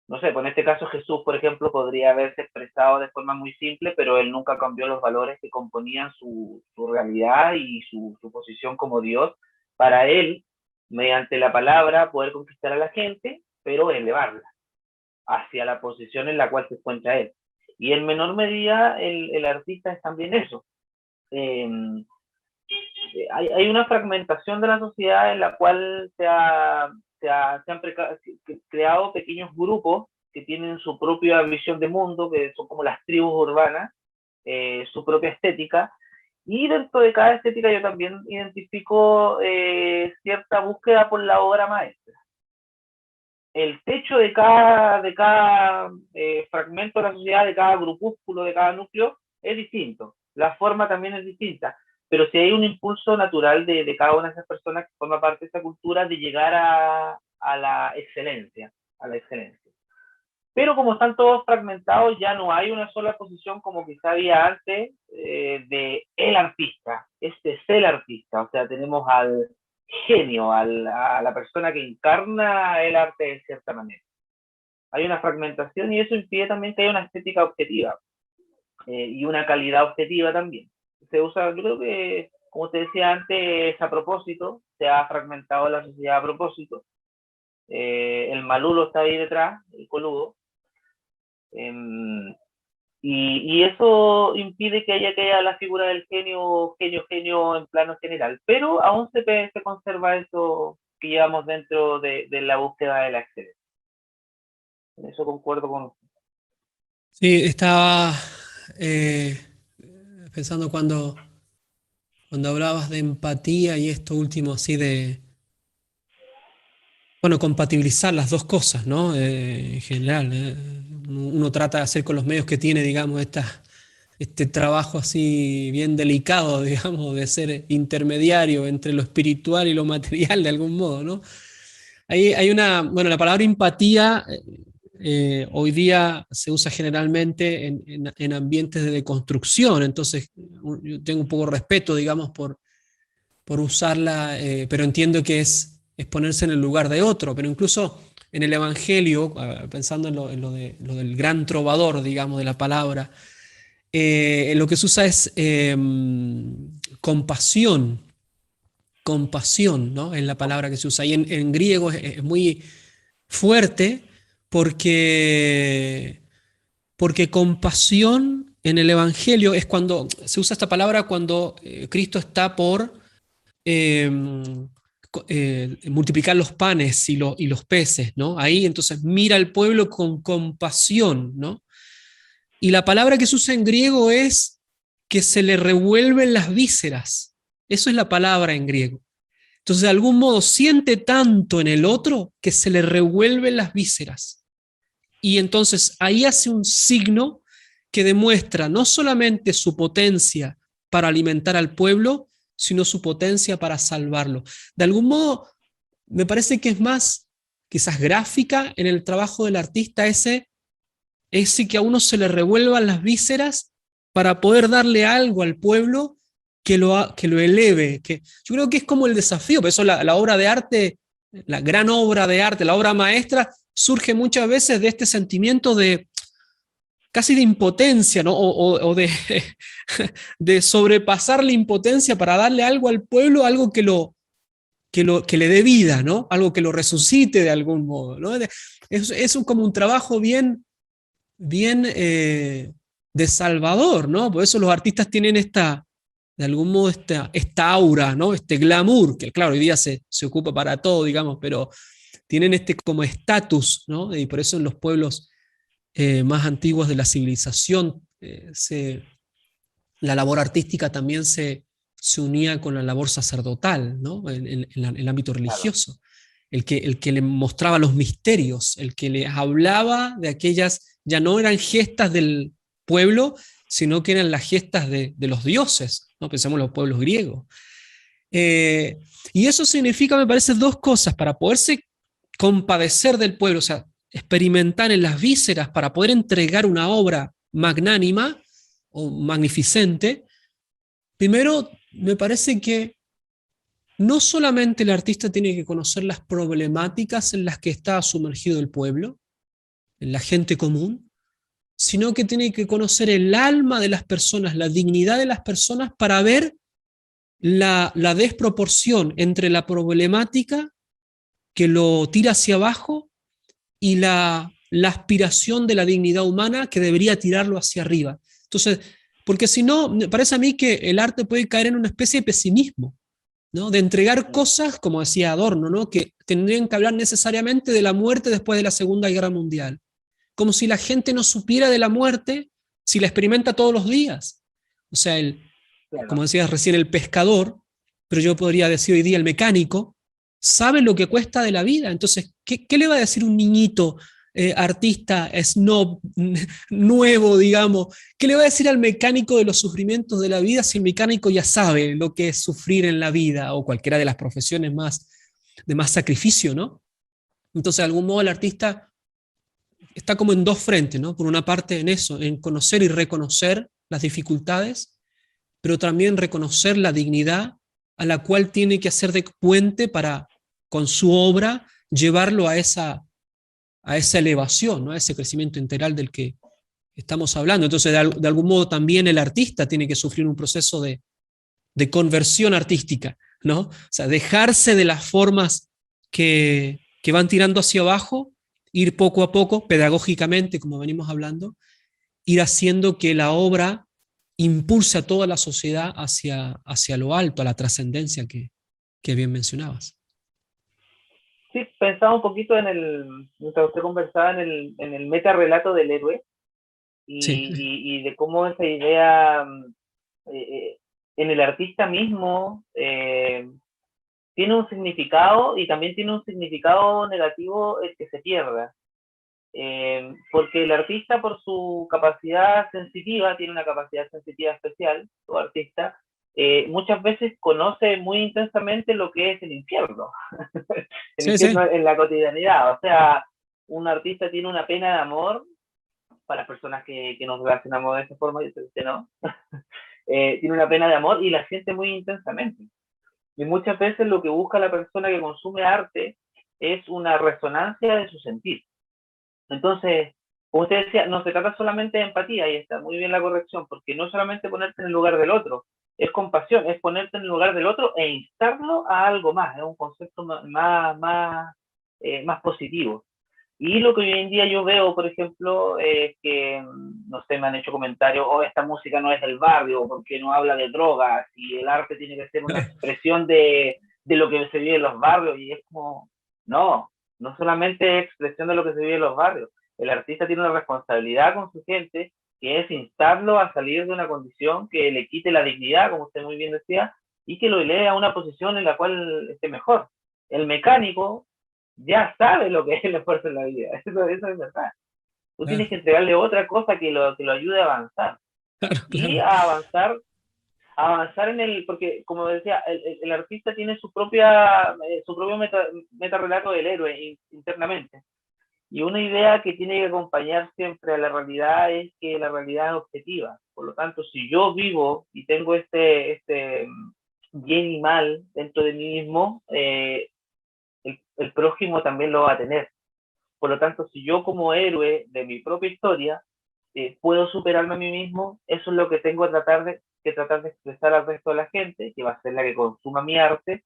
A: No sé, pues en este caso Jesús, por ejemplo, podría haberse expresado de forma muy simple, pero él nunca cambió los valores que componían su realidad y su posición como Dios para él, mediante la palabra, poder conquistar a la gente, pero elevarla hacia la posición en la cual se encuentra él. Y en menor medida el artista es también eso. Eh, hay una fragmentación de la sociedad en la cual se han creado pequeños grupos que tienen su propia visión de mundo, que son como las tribus urbanas, su propia estética, y dentro de cada estética yo también identifico cierta búsqueda por la obra maestra. El techo de cada fragmento de la sociedad, de cada grupúsculo, de cada núcleo, es distinto. La forma también es distinta. Pero si hay un impulso natural de cada una de esas personas que forma parte de esa cultura de llegar a la excelencia, Pero como están todos fragmentados, ya no hay una sola posición como quizá había antes, de el artista. Este es el artista. O sea, tenemos genio, a la persona que encarna el arte de cierta manera. Hay una fragmentación y eso impide también que haya una estética objetiva y una calidad objetiva también. Se usa, yo creo que, como te decía antes, a propósito, se ha fragmentado la sociedad a propósito. El malulo está ahí detrás, el coludo, y eso impide que haya la figura del genio en plano general, pero aún se conserva eso que llevamos dentro de la búsqueda de la excelencia. En eso concuerdo con usted.
B: Sí, estaba pensando cuando hablabas de empatía y esto último, así de, bueno, compatibilizar las dos cosas, ¿no? En general, uno trata de hacer con los medios que tiene, digamos, este trabajo así bien delicado, digamos, de ser intermediario entre lo espiritual y lo material de algún modo, ¿no? Hay una, bueno, la palabra empatía hoy día se usa generalmente en ambientes de deconstrucción, entonces yo tengo un poco de respeto, digamos, por usarla, pero entiendo que es ponerse en el lugar de otro, pero incluso en el Evangelio, pensando lo del gran trovador, digamos, de la palabra, lo que se usa es compasión, compasión, ¿no? Es la palabra que se usa. Y en griego es muy fuerte porque compasión en el Evangelio es cuando se usa esta palabra cuando Cristo está por eh, multiplicar los panes y los peces, ¿no? Ahí entonces mira al pueblo con compasión, ¿no? Y la palabra que se usa en griego es que se le revuelven las vísceras. Eso es la palabra en griego. Entonces, de algún modo, siente tanto en el otro que se le revuelven las vísceras. Y entonces ahí hace un signo que demuestra no solamente su potencia para alimentar al pueblo, sino su potencia para salvarlo. De algún modo, me parece que es más, quizás gráfica en el trabajo del artista ese que a uno se le revuelvan las vísceras para poder darle algo al pueblo que lo eleve. Que yo creo que es como el desafío, por eso la obra de arte, la gran obra de arte, la obra maestra, surge muchas veces de este sentimiento de casi de impotencia, ¿no? O de sobrepasar la impotencia para darle algo al pueblo, algo que le dé vida, ¿no? Algo que lo resucite de algún modo, ¿no? Es como un trabajo bien de salvador, ¿no? Por eso los artistas tienen de algún modo, esta aura, ¿no? Este glamour, que claro, hoy día se ocupa para todo, digamos, pero tienen este como estatus, ¿no? Y por eso en los pueblos más antiguos de la civilización, la labor artística también se unía con la labor sacerdotal, ¿no? En el ámbito
A: Claro.
B: religioso. El que le mostraba los misterios, el que les hablaba de aquellas, ya no eran gestas del pueblo, sino que eran las gestas de los dioses, ¿no? Pensemos en los pueblos griegos. Y eso significa, me parece, dos cosas, para poderse compadecer del pueblo, o sea, experimentar en las vísceras para poder entregar una obra magnánima o magnificente. Primero, me parece que no solamente el artista tiene que conocer las problemáticas en las que está sumergido el pueblo, en la gente común, sino que tiene que conocer el alma de las personas, la dignidad de las personas para ver la desproporción entre la problemática que lo tira hacia abajo y la aspiración de la dignidad humana que debería tirarlo hacia arriba. Entonces, porque si no, me parece a mí que el arte puede caer en una especie de pesimismo, ¿no? De entregar cosas, como decía Adorno, ¿no? Que tendrían que hablar necesariamente de la muerte después de la Segunda Guerra Mundial. Como si la gente no supiera de la muerte si la experimenta todos los días. O sea, como
A: Claro.
B: decías recién, el pescador, pero yo podría decir hoy día el mecánico, sabe lo que cuesta de la vida. Entonces, ¿qué le va a decir un niñito artista, snob, nuevo, digamos? ¿Qué le va a decir al mecánico de los sufrimientos de la vida si el mecánico ya sabe lo que es sufrir en la vida o cualquiera de las profesiones de más sacrificio, ¿no? Entonces, de algún modo, el artista está como en dos frentes, ¿no? Por una parte en eso, en conocer y reconocer las dificultades, pero también reconocer la dignidad a la cual tiene que hacer de puente para, con su obra, llevarlo a esa elevación, ¿no? A ese crecimiento integral del que estamos hablando. Entonces, de algún modo también el artista tiene que sufrir un proceso de conversión artística, ¿no? O sea, dejarse de las formas que van tirando hacia abajo, ir poco a poco, pedagógicamente, como venimos hablando, ir haciendo que la obra impulse a toda la sociedad hacia lo alto, a la trascendencia que bien mencionabas.
A: Sí, pensaba un poquito mientras usted conversaba en el metarrelato del héroe
B: Sí,
A: y de cómo esa idea en el artista mismo tiene un significado y también tiene un significado negativo el que se pierda. Porque el artista por su capacidad sensitiva, tiene una capacidad sensitiva especial, todo artista, muchas veces conoce muy intensamente lo que es el infierno, el
B: sí,
A: infierno
B: sí.
A: en la cotidianidad. O sea, un artista tiene una pena de amor para personas que nos relacionamos de esa forma, yo sé que usted no, tiene una pena de amor y la siente muy intensamente. Y muchas veces lo que busca la persona que consume arte es una resonancia de su sentir. Entonces, como usted decía, no se trata solamente de empatía, y está muy bien la corrección, porque no solamente ponerte en el lugar del otro, es compasión, es ponerte en el lugar del otro e instarlo a algo más, es un concepto más positivo. Y lo que hoy en día yo veo, por ejemplo, es que, no sé, me han hecho comentarios, oh, esta música no es del barrio, porque no habla de drogas, y el arte tiene que ser una expresión de lo que se vive en los barrios, y es como, no, no solamente es expresión de lo que se vive en los barrios, el artista tiene una responsabilidad con su gente, que es instarlo a salir de una condición que le quite la dignidad, como usted muy bien decía, y que lo eleve a una posición en la cual esté mejor. El mecánico ya sabe lo que es el esfuerzo en la vida. Eso es verdad. Tú tienes
B: Claro,
A: que entregarle otra cosa que lo ayude a avanzar.
B: claro,
A: Y
B: claro.
A: a avanzar porque como decía, el artista tiene su propio metarrelato del héroe internamente. Y una idea que tiene que acompañar siempre a la realidad es que la realidad es objetiva. Por lo tanto, si yo vivo y tengo este bien y mal dentro de mí mismo, el prójimo también lo va a tener. Por lo tanto, si yo como héroe de mi propia historia puedo superarme a mí mismo, eso es lo que tengo que tratar de expresar al resto de la gente, que va a ser la que consuma mi arte,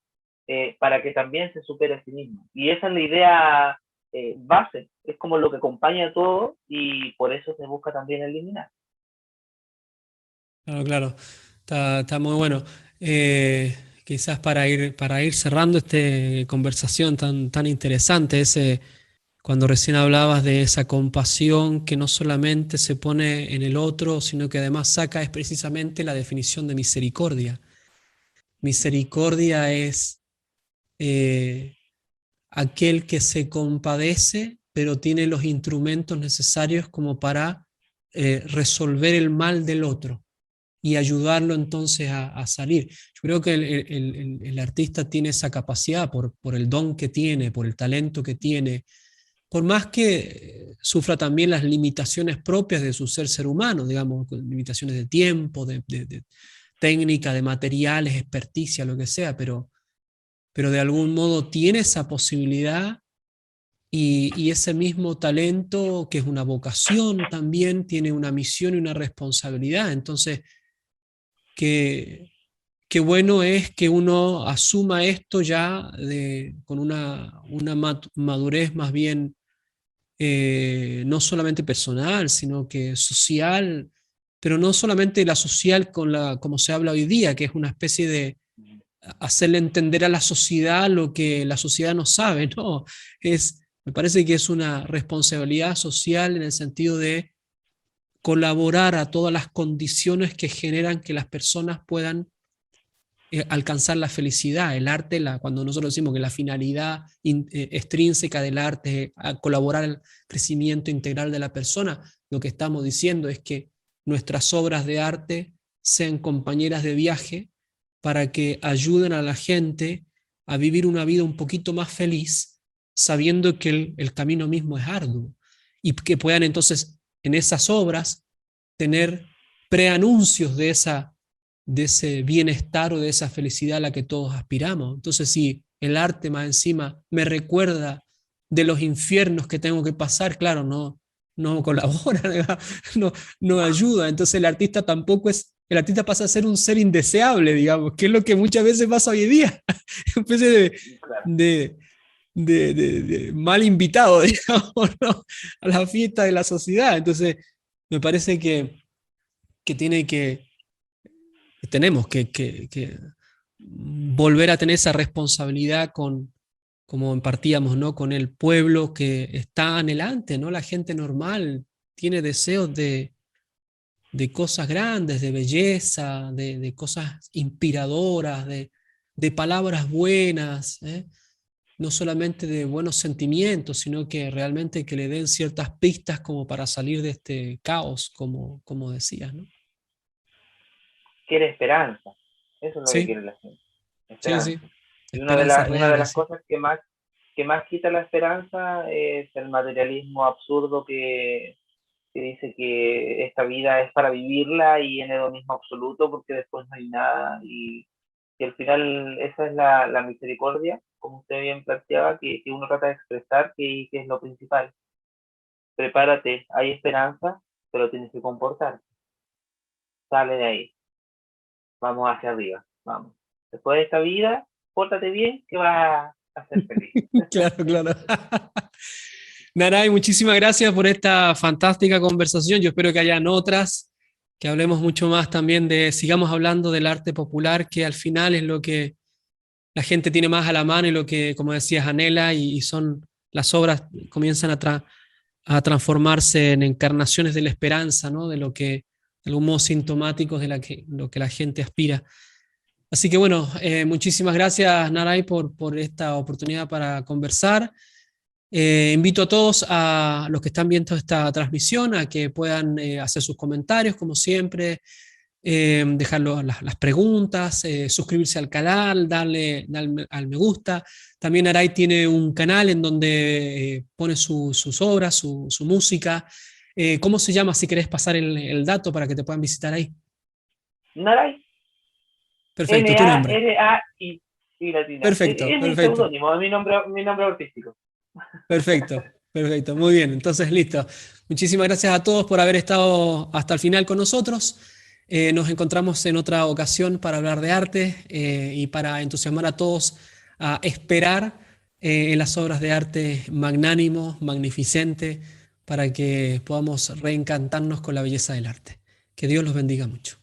A: para que también se supere a sí mismo. Y esa es la idea base, es como lo que acompaña a todo y por eso se busca también eliminar.
B: Claro, claro. Está muy bueno. Eh, Quizás para ir cerrando esta conversación tan interesante, cuando recién hablabas de esa compasión que no solamente se pone en el otro, sino que además saca es precisamente la definición de misericordia. Misericordia es eh, aquel que se compadece, pero tiene los instrumentos necesarios como para resolver el mal del otro y ayudarlo entonces a salir. Yo creo que el artista tiene esa capacidad por el don que tiene, por el talento que tiene, por más que sufra también las limitaciones propias de su ser humano, digamos, limitaciones de tiempo, de técnica, de materiales, experticia, lo que sea, pero de algún modo tiene esa posibilidad y ese mismo talento, que es una vocación también, tiene una misión y una responsabilidad. Entonces, qué, qué bueno es que uno asuma esto ya con una madurez más bien no solamente personal, sino que social, pero no solamente la social como se habla hoy día, que es una especie de hacerle entender a la sociedad lo que la sociedad no sabe, no, me parece que es una responsabilidad social en el sentido de colaborar a todas las condiciones que generan que las personas puedan alcanzar la felicidad. El arte, cuando nosotros decimos que la finalidad extrínseca del arte es colaborar al crecimiento integral de la persona, lo que estamos diciendo es que nuestras obras de arte sean compañeras de viaje para que ayuden a la gente a vivir una vida un poquito más feliz, sabiendo que el camino mismo es arduo y que puedan entonces en esas obras tener preanuncios de ese bienestar o de esa felicidad a la que todos aspiramos. Entonces, si el arte más encima me recuerda de los infiernos que tengo que pasar, claro, no colabora, no, no ayuda. Entonces el artista pasa a ser un ser indeseable, digamos, que es lo que muchas veces pasa hoy en día. Una especie
A: Claro.
B: de, de mal invitado, digamos, ¿no? A la fiesta de la sociedad. Entonces, me parece que tiene que tenemos que volver a tener esa responsabilidad como partíamos, ¿no? Con el pueblo que está anhelante, ¿no? La gente normal tiene deseos de cosas grandes, de belleza, de cosas inspiradoras, de palabras buenas, ¿eh? No solamente de buenos sentimientos, sino que realmente que le den ciertas pistas como para salir de este caos, como decías, ¿no?
A: Quiere esperanza. Eso es lo que
B: Sí,
A: quiere la gente.
B: sí, sí.
A: Esperanza. Y
B: Esperanzas
A: una de
B: reales,
A: las
B: sí.
A: cosas que más quita la esperanza es el materialismo absurdo que dice que esta vida es para vivirla y en hedonismo absoluto porque después no hay nada y al final esa es la misericordia, como usted bien planteaba, que uno trata de expresar que es lo principal. Prepárate, hay esperanza, pero tienes que comportar. Sale de ahí, vamos hacia arriba, vamos. Después de esta vida, pórtate bien que vas a ser feliz.
B: Claro, claro. Naray, muchísimas gracias por esta fantástica conversación. Yo espero que hayan otras, que hablemos mucho más también sigamos hablando del arte popular, que al final es lo que la gente tiene más a la mano y lo que, como decías, anhela y son las obras comienzan a transformarse en encarnaciones de la esperanza, ¿no? De lo que, de algún modo, sintomáticos de lo que la gente aspira. Así que bueno, muchísimas gracias, Naray, por esta oportunidad para conversar. Invito a todos, a los que están viendo esta transmisión, a que puedan hacer sus comentarios, como siempre, dejar las preguntas, suscribirse al canal, darle al me gusta. También Aray tiene un canal en donde pone sus obras, su música. ¿Cómo se llama? Si querés pasar el dato para que te puedan visitar ahí.
A: Naray,
B: Perfecto, tu nombre.
A: N-A-R-A-I y latina.
B: Perfecto,
A: Es mi
B: perfecto,
A: seudónimo, es mi nombre artístico.
B: perfecto, perfecto. Muy bien, entonces listo. Muchísimas gracias a todos por haber estado hasta el final con nosotros. Nos encontramos en otra ocasión para hablar de arte y para entusiasmar a todos a esperar en las obras de arte magnánimo, magnificente, para que podamos reencantarnos con la belleza del arte. Que Dios los bendiga mucho.